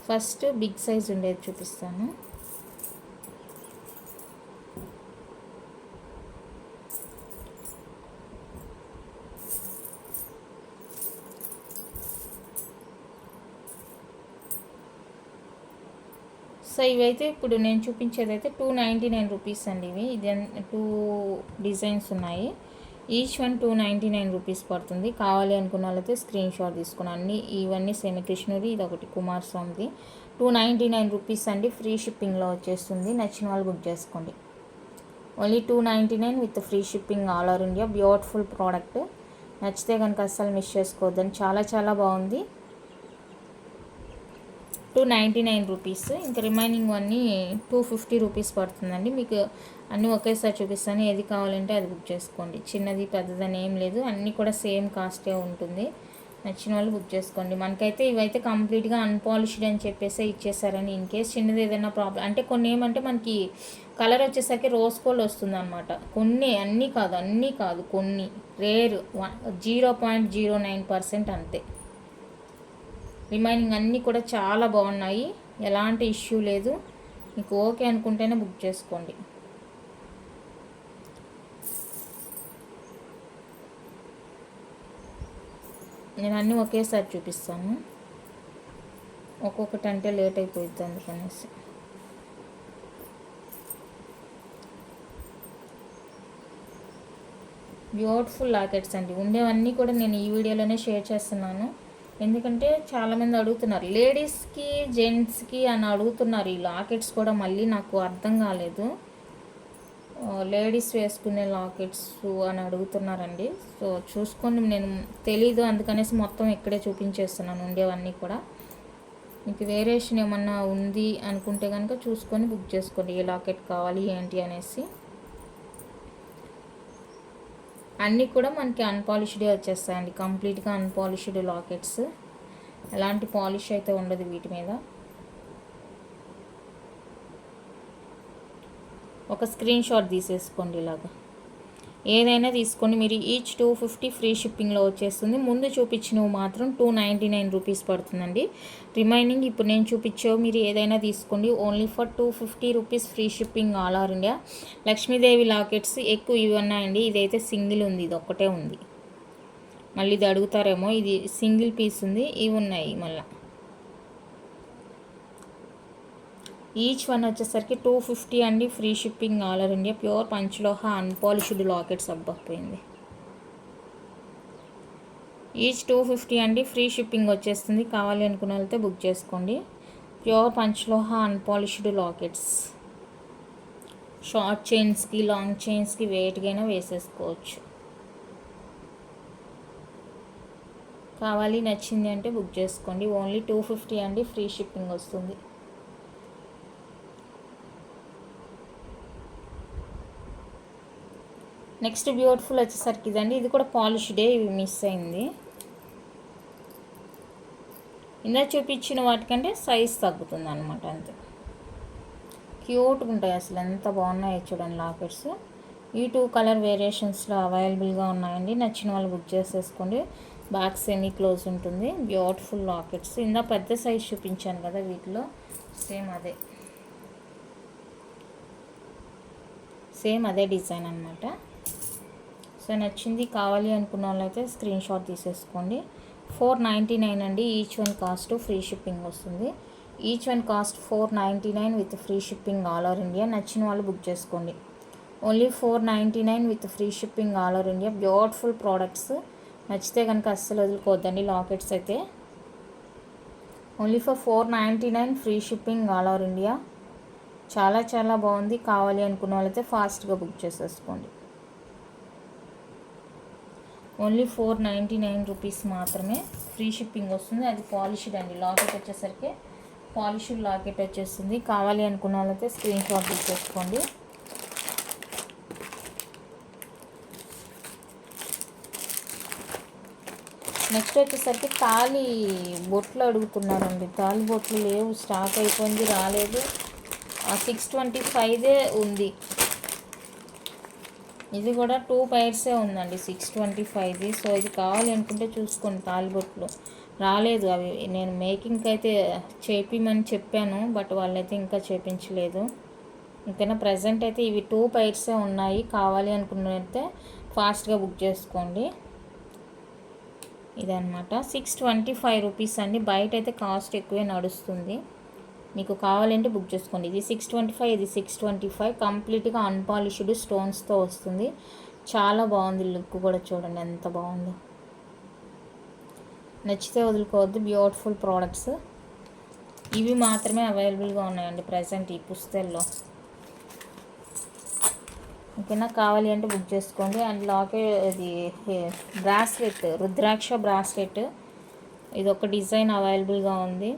ఫస్ట్ బిగ్ సైజ్ ఉండేది చూపిస్తాను. సో ఇవైతే ఇప్పుడు నేను చూపించేదైతే 299 రూపీస్ అండి. ఇది 2 డిజైన్స్ ఉన్నాయి. ఈచ్ వన్ 299 రూపీస్ పడుతుంది. కావాలి అనుకున్న వాళ్ళైతే స్క్రీన్ షాట్ తీసుకుని ఇవన్నీ సేమ్ కృష్ణుడి, ఇది ఒకటి కుమార్ స్వామిది. 299 రూపీస్ అండి, ఫ్రీ షిప్పింగ్లో వచ్చేస్తుంది. నచ్చిన వాళ్ళు బుక్ చేసుకోండి. Only 299 with free shipping all over India. Beautiful product, నచ్చితే కనుక అస్సలు మిస్ చేసుకోవద్దని. చాలా చాలా బాగుంది. 299 రూపీస్. ఇంకా రిమైనింగ్ అన్నీ 250 రూపీస్ పడుతుందండి. మీకు అన్నీ ఒకేసారి చూపిస్తాను, ఏది కావాలంటే అది బుక్ చేసుకోండి. చిన్నది పెద్దదని ఏం లేదు, అన్నీ కూడా సేమ్ కాస్టే ఉంటుంది. నచ్చిన వాళ్ళు బుక్ చేసుకోండి. మనకైతే ఇవైతే కంప్లీట్గా అన్పాలిష్డ్ అని చెప్పేసి ఇచ్చేసారని. ఇన్ కేస్ చిన్నది ఏదైనా ప్రాబ్లం అంటే కొన్ని ఏమంటే మనకి కలర్ వచ్చేసరికి రోజ్ గోల్డ్ వస్తుంది అనమాట. కొన్ని, అన్నీ కాదు కొన్ని రేర్ 0.09% అంతే. రిమైనింగ్ అన్నీ కూడా చాలా బాగున్నాయి, ఎలాంటి ఇష్యూ లేదు. మీకు ఓకే అనుకుంటేనే బుక్ చేసుకోండి. నేను అన్నీ ఒకేసారి చూపిస్తాను, ఒక్కొక్కటి అంటే లేట్ అయిపోయింది అందుకనేసి. బ్యూటిఫుల్ లాకెట్స్ అండి. ఉండేవన్నీ కూడా నేను ఈ వీడియోలోనే షేర్ చేస్తున్నాను. ఎందుకంటే చాలామంది అడుగుతున్నారు, లేడీస్కి జెంట్స్కి అని అడుగుతున్నారు. ఈ లాకెట్స్ కూడా మళ్ళీ నాకు అర్థం కాలేదు. లేడీస్ వేసుకునే లాకెట్స్ అని అడుగుతున్నారండి. సో చూసుకోండి, నేను తెలీదు అందుకనేసి మొత్తం ఇక్కడే చూపించేస్తున్నాను ఉండేవన్నీ కూడా. మీకు వేరియేషన్ ఏమన్నా ఉంది అనుకుంటే కనుక చూసుకొని బుక్ చేసుకోండి, ఏ లాకెట్ కావాలి ఏంటి అనేసి. అన్నీ కూడా మనకి అన్పాలిష్డే వచ్చేస్తాయండి, కంప్లీట్గా అన్పాలిష్డ్ లాకెట్స్. ఎలాంటి పాలిష్ అయితే ఉండదు వీటి మీద. ఒక స్క్రీన్ షాట్ తీసేసుకోండి ఇలాగా. ఏదైనా తీసుకోండి మీరు. ఈచ్ 250 ఫ్రీ షిప్పింగ్లో వచ్చేస్తుంది. ముందు చూపించినవి మాత్రం 299 రూపీస్ పడుతుందండి. రిమైనింగ్ ఇప్పుడు నేను చూపించావు మీరు ఏదైనా తీసుకోండి, only for 250 rupees free shipping all over India. Lakshmidevi lockets ఎక్కువ ఇవి ఉన్నాయండి. ఇదైతే సింగిల్ ఉంది, ఇది ఒక్కటే ఉంది. మళ్ళీ ఇది అడుగుతారేమో, ఇది సింగిల్ పీస్ ఉంది, ఇవి ఉన్నాయి మళ్ళీ. ఈచ్ వన్ వచ్చేసరికి 250 అండి, free shipping all over India. Pure panchaloha unpolished lockets. అబ్బపోయింది. ఈచ్ 250 అండి, ఫ్రీ షిప్పింగ్ వచ్చేస్తుంది. కావాలి అనుకున్న వాళ్ళతో బుక్ చేసుకోండి. Pure panchaloha unpolished lockets. Short చైన్స్కి, లాంగ్ చైన్స్కి వెయిట్గైనా వేసేసుకోవచ్చు. కావాలి నచ్చింది అంటే బుక్ చేసుకోండి. ఓన్లీ 250 అండి, ఫ్రీ షిప్పింగ్ వస్తుంది. నెక్స్ట్ బ్యూటిఫుల్ వచ్చేసరికి ఇదండి. ఇది కూడా పాలిష్డే, ఇవి మిస్ అయింది. ఇందాక చూపించిన వాటికంటే సైజ్ తగ్గుతుంది అనమాట, అంతే. క్యూట్గా ఉంటాయి అసలు, ఎంత బాగున్నాయి చూడండి లాకెట్స్. ఈ 2 కలర్ వేరియేషన్స్లో అవైలబుల్గా ఉన్నాయండి. నచ్చిన వాళ్ళు బుక్ చేసేసుకోండి. బ్యాక్ సెమీ క్లోజ్ ఉంటుంది. Beautiful lockets. ఇందాక పెద్ద సైజ్ చూపించాను కదా, వీటిలో సేమ్ అదే డిజైన్ అనమాట. సో నచ్చింది కావాలి అనుకున్న వాళ్ళైతే స్క్రీన్ షాట్ తీసేసుకోండి. 499 అండి each one cost, free shipping వస్తుంది. Each one cost 499 with free shipping all over India. నచ్చిన వాళ్ళు బుక్ చేసుకోండి. Only 499 with free shipping all over India. Beautiful products. నచ్చితే కనుక అస్సలు వదులుకోవద్దండి లాకెట్స్ అయితే. Only for 499 free shipping all over India. చాలా చాలా బాగుంది. కావాలి అనుకున్న వాళ్ళైతే ఫాస్ట్గా బుక్ చేసేసుకోండి. ఓన్లీ 499 రూపీస్ మాత్రమే, ఫ్రీ షిప్పింగ్ వస్తుంది. అది పాలిష్డ్ అండి. లాకెట్ వచ్చేసరికి పాలిష్డ్ లాకెట్ వచ్చేస్తుంది. కావాలి అనుకున్న వాళ్ళైతే స్క్రీన్ షాట్ తీసేసుకోండి. నెక్స్ట్ వచ్చేసరికి తాళి బొట్లు అడుగుతున్నారండి. తాళి బొట్లు లేవు, స్టాక్ అయిపోయింది, రాలేదు. 625దే ఉంది. ఇది కూడా 2 పైర్సే ఉందండి, 625ది. సో ఇది కావాలి అనుకుంటే చూసుకోండి. తాలిబొట్లు రాలేదు. అవి నేను మేకింగ్కి అయితే చేపిమని చెప్పాను, బట్ వాళ్ళైతే ఇంకా చేపించలేదు. ఇంకైనా ప్రజెంట్ అయితే ఇవి 2 పైర్సే ఉన్నాయి. కావాలి అనుకున్నైతే ఫాస్ట్గా బుక్ చేసుకోండి. ఇదన్నమాట. 625 రూపీస్ అండి. బయట అయితే కాస్ట్ ఎక్కువే నడుస్తుంది. మీకు కావాలంటే బుక్ చేసుకోండి. ఇది 625, ఇది 625. కంప్లీట్గా అన్పాలిష్డ్ స్టోన్స్తో వస్తుంది. చాలా బాగుంది. లుక్ కూడా చూడండి ఎంత బాగుందో. నచ్చితే వదులుకోవద్దు. Beautiful products. ఇవి మాత్రమే అవైలబుల్గా ఉన్నాయండి ప్రజెంట్ ఈ పుస్తల్లో. ఓకేనా, కావాలి అంటే బుక్ చేసుకోండి. అండ్ ఇది బ్రాస్లెట్, రుద్రాక్ష బ్రాస్లెట్, ఇది ఒక డిజైన్ అవైలబుల్గా ఉంది.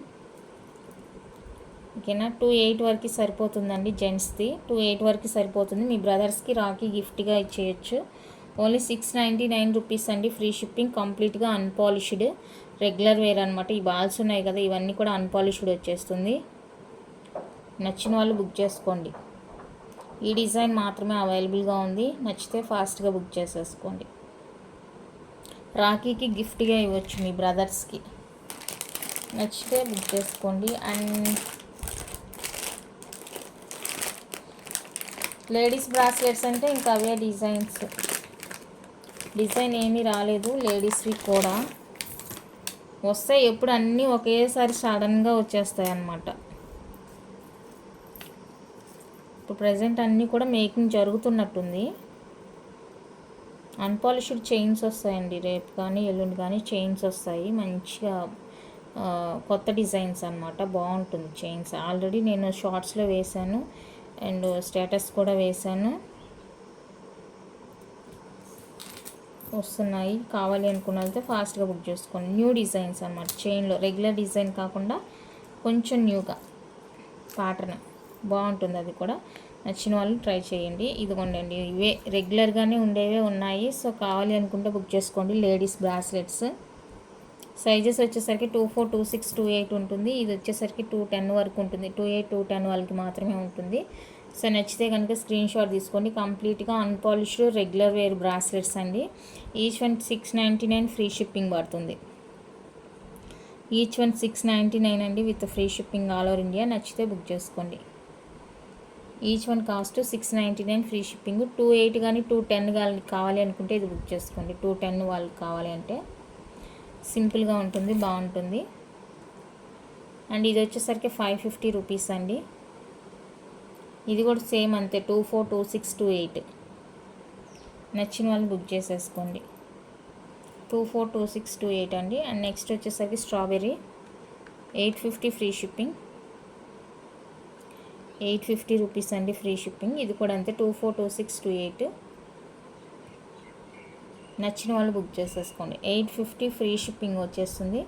ఓకేనా, 28 వరకు సరిపోతుందండి. జెంట్స్ది 28 వరకు సరిపోతుంది. మీ బ్రదర్స్కి రాఖీ గిఫ్ట్గా ఇచ్చేయచ్చు. ఓన్లీ 699 రూపీస్ అండి, ఫ్రీ షిప్పింగ్. కంప్లీట్గా అన్పాలిష్డ్ రెగ్యులర్ వేర్ అనమాట. ఈ బాల్స్ ఉన్నాయి కదా, ఇవన్నీ కూడా అన్పాలిష్డ్ వచ్చేస్తుంది. నచ్చిన వాళ్ళు బుక్ చేసుకోండి. ఈ డిజైన్ మాత్రమే అవైలబుల్గా ఉంది. నచ్చితే ఫాస్ట్గా బుక్ చేసేసుకోండి. రాఖీకి గిఫ్ట్గా ఇవ్వచ్చు మీ బ్రదర్స్కి. నచ్చితే బుక్ చేసుకోండి. అండ్ లేడీస్ బ్రాస్లెట్స్ అంటే ఇంకా అవే డిజైన్స్. డిజైన్ ఏమీ రాలేదు. లేడీస్వి కూడా వస్తాయి ఎప్పుడు, అన్నీ ఒకేసారి సడన్గా వచ్చేస్తాయి అన్నమాట. ఇప్పుడు ప్రజెంట్ అన్నీ కూడా మేకింగ్ జరుగుతున్నట్టుంది. అన్పాలిష్డ్ చైన్స్ వస్తాయండి. రేపు కానీ ఎల్లుండి కానీ చైన్స్ వస్తాయి. మంచిగా కొత్త డిజైన్స్ అన్నమాట. బాగుంటుంది చైన్స్. ఆల్రెడీ నేను షార్ట్స్లో వేశాను అండ్ స్టేటస్ కూడా వేశాను. వస్తున్నాయి. కావాలి అనుకున్న అయితే ఫాస్ట్గా బుక్ చేసుకోండి. న్యూ డిజైన్స్ అన్నమాట, చైన్లో రెగ్యులర్ డిజైన్ కాకుండా కొంచెం న్యూగా ప్యాటర్న్ బాగుంటుంది. అది కూడా నచ్చిన వాళ్ళు ట్రై చేయండి. ఇదిగోండి, ఇవే రెగ్యులర్గానే ఉండేవే ఉన్నాయి. సో కావాలి అనుకుంటే బుక్ చేసుకోండి. లేడీస్ బ్రాస్లెట్స్ సైజెస్ వచ్చేసరికి 24, 26, 28 ఉంటుంది. ఇది వచ్చేసరికి 210 వరకు ఉంటుంది. 28, 210 వాళ్ళకి మాత్రమే ఉంటుంది. సో నచ్చితే కనుక స్క్రీన్ షాట్ తీసుకోండి. కంప్లీట్గా అన్పాలిష్డ్ రెగ్యులర్ వేర్ బ్రాస్లెట్స్ అండి. ఈచ్ వన్ 699 ఫ్రీ షిప్పింగ్ పడుతుంది. ఈచ్ వన్ 699 అండి, with free shipping all over India. నచ్చితే బుక్ చేసుకోండి. Each one cost 699 free shipping. 28 కానీ 210 కానీ కావాలి అనుకుంటే ఇది బుక్ చేసుకోండి. 210 వాళ్ళకి కావాలి అంటే సింపుల్గా ఉంటుంది, బాగుంటుంది. అండ్ ఇది వచ్చేసరికి 550 రూపీస్ అండి. ఇది కూడా సేమ్ అంతే, 24, 26, 28. నచ్చిన వాళ్ళు బుక్ చేసేసుకోండి. 24, 26, 28 అండి. అండ్ నెక్స్ట్ వచ్చేసరికి స్ట్రాబెర్రీ 850 ఫ్రీ షిప్పింగ్. 850 రూపీస్ అండి ఫ్రీ షిప్పింగ్. ఇది కూడా అంతే, 24, 26, 28. నచ్చిన వాళ్ళు బుక్ చేసేసుకోండి. 850 ఫ్రీ షిప్పింగ్ వచ్చేస్తుంది.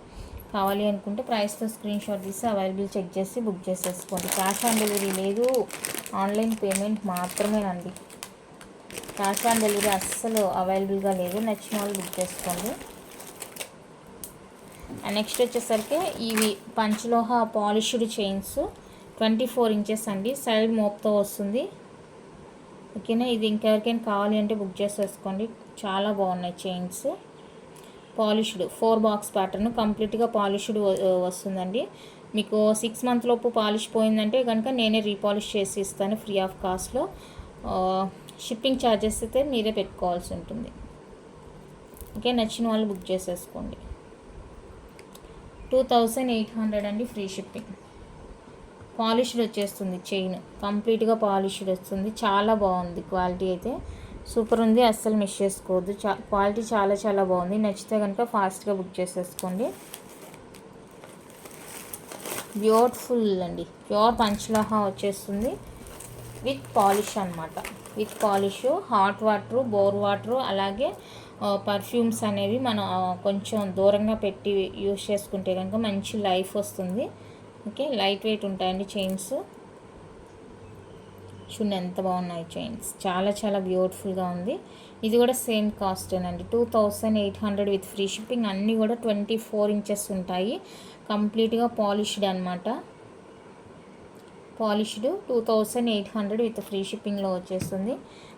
కావాలి అనుకుంటే ప్రైస్తో స్క్రీన్ షాట్ తీసి అవైలబుల్ చెక్ చేసి బుక్ చేసేసుకోండి. క్యాష్ ఆన్ డెలివరీ లేదు, ఆన్లైన్ పేమెంట్ మాత్రమేనండి. క్యాష్ ఆన్ డెలివరీ అస్సలు అవైలబుల్గా లేదు. నచ్చిన వాళ్ళు బుక్ చేసుకోండి. అండ్ నెక్స్ట్ వచ్చేసరికి ఇవి పంచలోహ పాలిష్డ్ చైన్స్ 24 ఇంచెస్ అండి. సైడ్ మోప్తో వస్తుంది. ఓకేనా, ఇది ఇంకెవరికైనా కావాలి అంటే బుక్ చేసేసుకోండి. చాలా బాగున్నాయి చైన్స్. పాలిష్డ్ 4 బాక్స్ ప్యాటర్న్, కంప్లీట్గా పాలిష్డ్ వస్తుందండి. మీకు 6 మంత్ లోపు పాలిష్ పోయిందంటే కనుక నేనే రీపాలిష్ చేసి ఇస్తాను ఫ్రీ ఆఫ్ కాస్ట్లో. షిప్పింగ్ ఛార్జెస్ అయితే మీరే పెట్టుకోవాల్సి ఉంటుంది. ఓకే, నచ్చిన వాళ్ళు బుక్ చేసేసుకోండి. 2800 అండి ఫ్రీ షిప్పింగ్. పాలిష్డ్ వచ్చేస్తుంది చైన్, కంప్లీట్గా పాలిష్డ్ వస్తుంది. చాలా బాగుంది, క్వాలిటీ అయితే సూపర్ ఉంది, అస్సలు మిస్ చేసుకోవద్దు. క్వాలిటీ చాలా చాలా బాగుంది. నచ్చితే కనుక ఫాస్ట్గా బుక్ చేసేసుకోండి. బ్యూటిఫుల్ అండి, ప్యూర్ పంచలోహ వచ్చేస్తుంది విత్ పాలిష్ అనమాట. With polish, hot water, bore water, అలాగే పర్ఫ్యూమ్స్ అనేవి మనం కొంచెం దూరంగా పెట్టి యూస్ చేసుకుంటే కనుక మంచి లైఫ్ వస్తుంది. ఓకే, లైట్ వెయిట్ ఉంటాయండి చైన్స్. చూడండి ఎంత బాగున్నాయి చైన్స్, చాలా చాలా బ్యూటిఫుల్గా ఉంది. ఇది కూడా సేమ్ కాస్టేనండి, 2800 విత్ ఫ్రీ షిప్పింగ్. అన్నీ కూడా 24 ఇంచెస్ ఉంటాయి. కంప్లీట్గా పాలిష్డ్ అనమాట. పాలిష్డ్ 2800 విత్ ఫ్రీ షిప్పింగ్లో వచ్చేస్తుంది.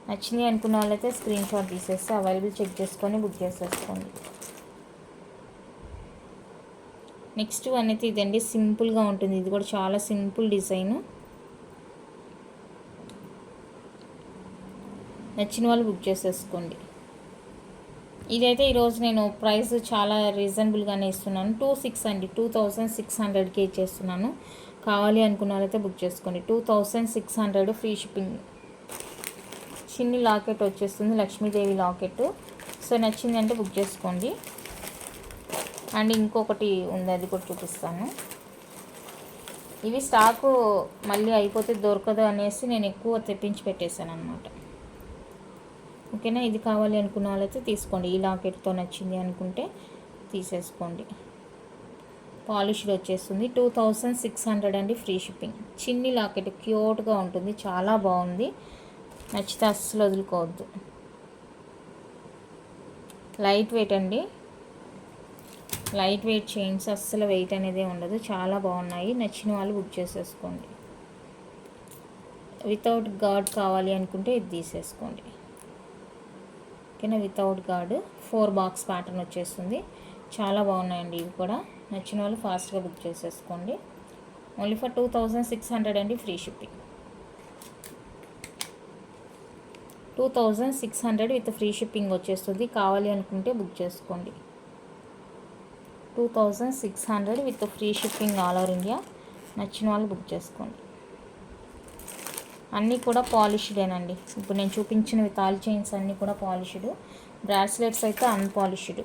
నచ్చినాయి అనుకున్న వాళ్ళైతే స్క్రీన్ షాట్ తీసేస్తే అవైలబుల్ చెక్ చేసుకొని బుక్ చేసేసుకోండి. నెక్స్ట్ వన్ అయితే ఇదండి, సింపుల్గా ఉంటుంది. ఇది కూడా చాలా సింపుల్ డిజైన్. నచ్చిన వాళ్ళు బుక్ చేసేసుకోండి. ఇదైతే ఈరోజు నేను ప్రైస్ చాలా రీజనబుల్గానే ఇస్తున్నాను. 26 అండి, 2600కి ఇచ్చేస్తున్నాను. కావాలి అనుకున్న వాళ్ళైతే బుక్ చేసుకోండి. 2600 ఫ్రీ షిప్పింగ్. చిన్ని లాకెట్ వచ్చేస్తుంది, లక్ష్మీదేవి లాకెట్. సో నచ్చిందంటే బుక్ చేసుకోండి. అండ్ ఇంకొకటి ఉంది, అది కూడా చూపిస్తాను. ఇవి స్టాకు మళ్ళీ అయిపోతే దొరకదు అనేసి నేను ఎక్కువ తెప్పించి పెట్టేశాను అనమాట. ఓకేనా, ఇది కావాలి అనుకున్న వాళ్ళైతే తీసుకోండి. ఈ లాకెట్తో నచ్చింది అనుకుంటే తీసేసుకోండి. పాలిష్డ్ వచ్చేస్తుంది, 2600 అండి ఫ్రీ షిప్పింగ్. చిన్ని లాకెట్, క్యూట్గా ఉంటుంది, చాలా బాగుంది. నచ్చితే అస్సలు వదులుకోవద్దు. లైట్ వెయిట్ అండి, లైట్ వెయిట్ చైన్స్, అస్సలు వెయిట్ అనేది ఉండదు. చాలా బాగున్నాయి. నచ్చిన వాళ్ళు బుక్ చేసేసుకోండి. వితౌట్ గార్డ్ కావాలి అనుకుంటే ఇది తీసేసుకోండి. ఓకేనా, వితౌట్ గార్డ్ 4 బాక్స్ ప్యాటర్న్ వచ్చేస్తుంది. చాలా బాగున్నాయండి ఇవి కూడా. నచ్చిన వాళ్ళు ఫాస్ట్గా బుక్ చేసేసుకోండి. ఓన్లీ ఫర్ 2600 అండి free shipping. 2600 with free shipping వచ్చేస్తుంది. కావాలి అనుకుంటే బుక్ చేసుకోండి. 2600 with free shipping all over India. నచ్చిన వాళ్ళు బుక్ చేసుకోండి. అన్నీ కూడా పాలిష్డేనండి. ఇప్పుడు నేను చూపించినవి తాళి చైన్స్ అన్నీ కూడా పాలిష్డ్. బ్రాస్లెట్స్ అయితే అన్పాలిష్డ్.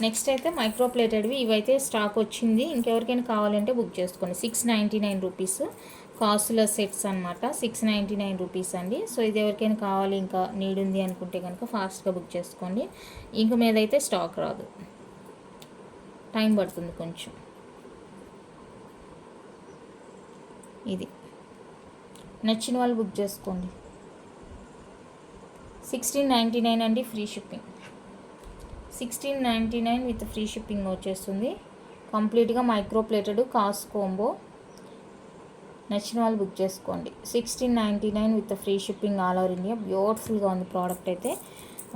నెక్స్ట్ అయితే మైక్రో ప్లేటెడ్వి. ఇవైతే స్టాక్ వచ్చింది. ఇంకెవరికైనా కావాలంటే బుక్ చేసుకోండి. 699 రూపీస్ కాసుల సెట్స్ అనమాట. 699 రూపీస్ అండి. సో ఇది ఎవరికైనా కావాలి, ఇంకా నీడ్ ఉంది అనుకుంటే కనుక ఫాస్ట్గా బుక్ చేసుకోండి. ఇంక మీద అయితే స్టాక్ రాదు, టైం పడుతుంది కొంచెం. ఇది నచ్చిన వాళ్ళు బుక్ చేసుకోండి. 1699 అండి, free shipping. 1699 with free shipping వచ్చేస్తుంది. కంప్లీట్గా మైక్రో ప్లేటెడ్ కాస్ కోంబో. నచ్చిన వాళ్ళు బుక్ చేసుకోండి. 1699 with free shipping all over India. బ్యూటిఫుల్గా ఉంది ప్రోడక్ట్ అయితే,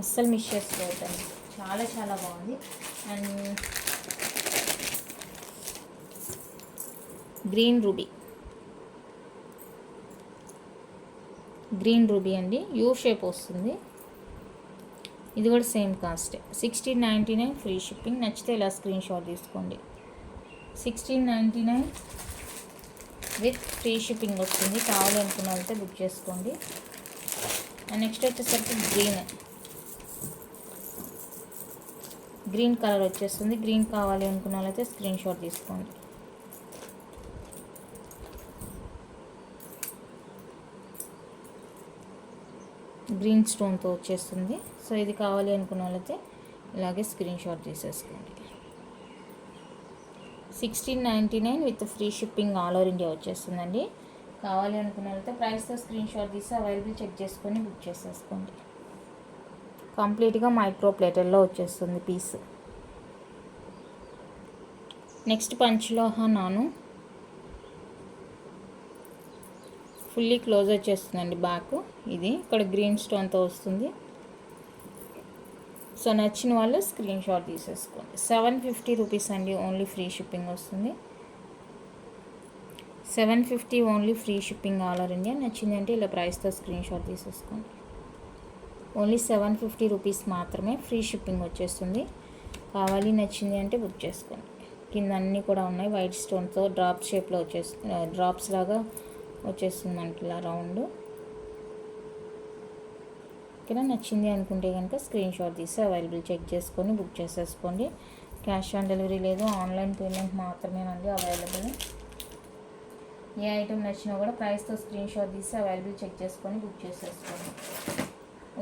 అస్సలు మిస్ చేసుకోవద్దండి, చాలా చాలా బాగుంది. అండ్ గ్రీన్ రూబీ అండి, యూ షేప్ వస్తుంది. ఇది కూడా సేమ్ కాస్టే, 1699 ఫ్రీ షిప్పింగ్. నచ్చితే ఇలా స్క్రీన్ షాట్ తీసుకోండి. 1699 విత్ ఫ్రీ షిప్పింగ్ వస్తుంది. కావాలి అనుకున్న వాళ్ళైతే బుక్ చేసుకోండి. అండ్ నెక్స్ట్ వచ్చేసరికి గ్రీన్ కలర్ వచ్చేస్తుంది. గ్రీన్ కావాలి అనుకున్న వాళ్ళైతే స్క్రీన్ షాట్ తీసుకోండి. గ్రీన్ స్టోన్తో వచ్చేస్తుంది. సో ఇది కావాలి అనుకున్న వాళ్ళైతే ఇలాగే స్క్రీన్ షాట్ తీసేసుకోండి. 1699 with free shipping all over India వచ్చేస్తుందండి. కావాలి అనుకున్న వాళ్ళైతే ప్రైస్తో స్క్రీన్ షాట్ తీసి అవైలబుల్ చెక్ చేసుకొని బుక్ చేసేసుకోండి. కంప్లీట్గా మైక్రో ప్లేటర్లో వచ్చేస్తుంది పీస్. నెక్స్ట్ పంచలోహ నాను, ఫుల్లీ క్లోజ్ వచ్చేస్తుందండి బ్యాక్. ఇది ఇక్కడ గ్రీన్ స్టోన్తో వస్తుంది. సో నచ్చిన వాళ్ళు స్క్రీన్ షాట్ తీసేసుకోండి. 750 రూపీస్ అండి, ఓన్లీ ఫ్రీ షిప్పింగ్ వస్తుంది. 750 only free shipping all over India. నచ్చింది అంటే ఇలా ప్రైస్తో స్క్రీన్ షాట్ తీసేసుకోండి. ఓన్లీ 750 రూపీస్ మాత్రమే, ఫ్రీ షిప్పింగ్ వచ్చేస్తుంది. కావాలి నచ్చింది అంటే బుక్ చేసుకోండి. కింద అన్నీ కూడా ఉన్నాయి, వైట్ స్టోన్తో డ్రాప్ షేప్లో డ్రాప్స్ లాగా వచ్చేస్తుంది మనకి ఇలా రౌండ్. ఓకేనా, నచ్చింది అనుకుంటే కనుక స్క్రీన్ షాట్ తీసి అవైలబుల్ చెక్ చేసుకొని బుక్ చేసేసుకోండి. క్యాష్ ఆన్ డెలివరీ లేదు, ఆన్లైన్ పేమెంట్ మాత్రమేనండి అవైలబుల్. ఏ ఐటెం నచ్చినా కూడా ప్రైస్తో స్క్రీన్ షాట్ తీసి అవైలబుల్ చెక్ చేసుకొని బుక్ చేసేసుకోండి.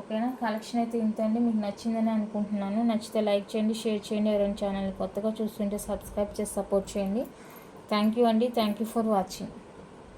ఓకేనా, కలెక్షన్ అయితే ఇంతండి. మీకు నచ్చిందని అనుకుంటున్నాను. నచ్చితే లైక్ చేయండి, షేర్ చేయండి. ఎవరైనా ఛానల్ కొత్తగా చూస్తుంటే సబ్స్క్రైబ్ చేసి సపోర్ట్ చేయండి. థ్యాంక్ యూ అండి, థ్యాంక్ యూ ఫర్ వాచింగ్.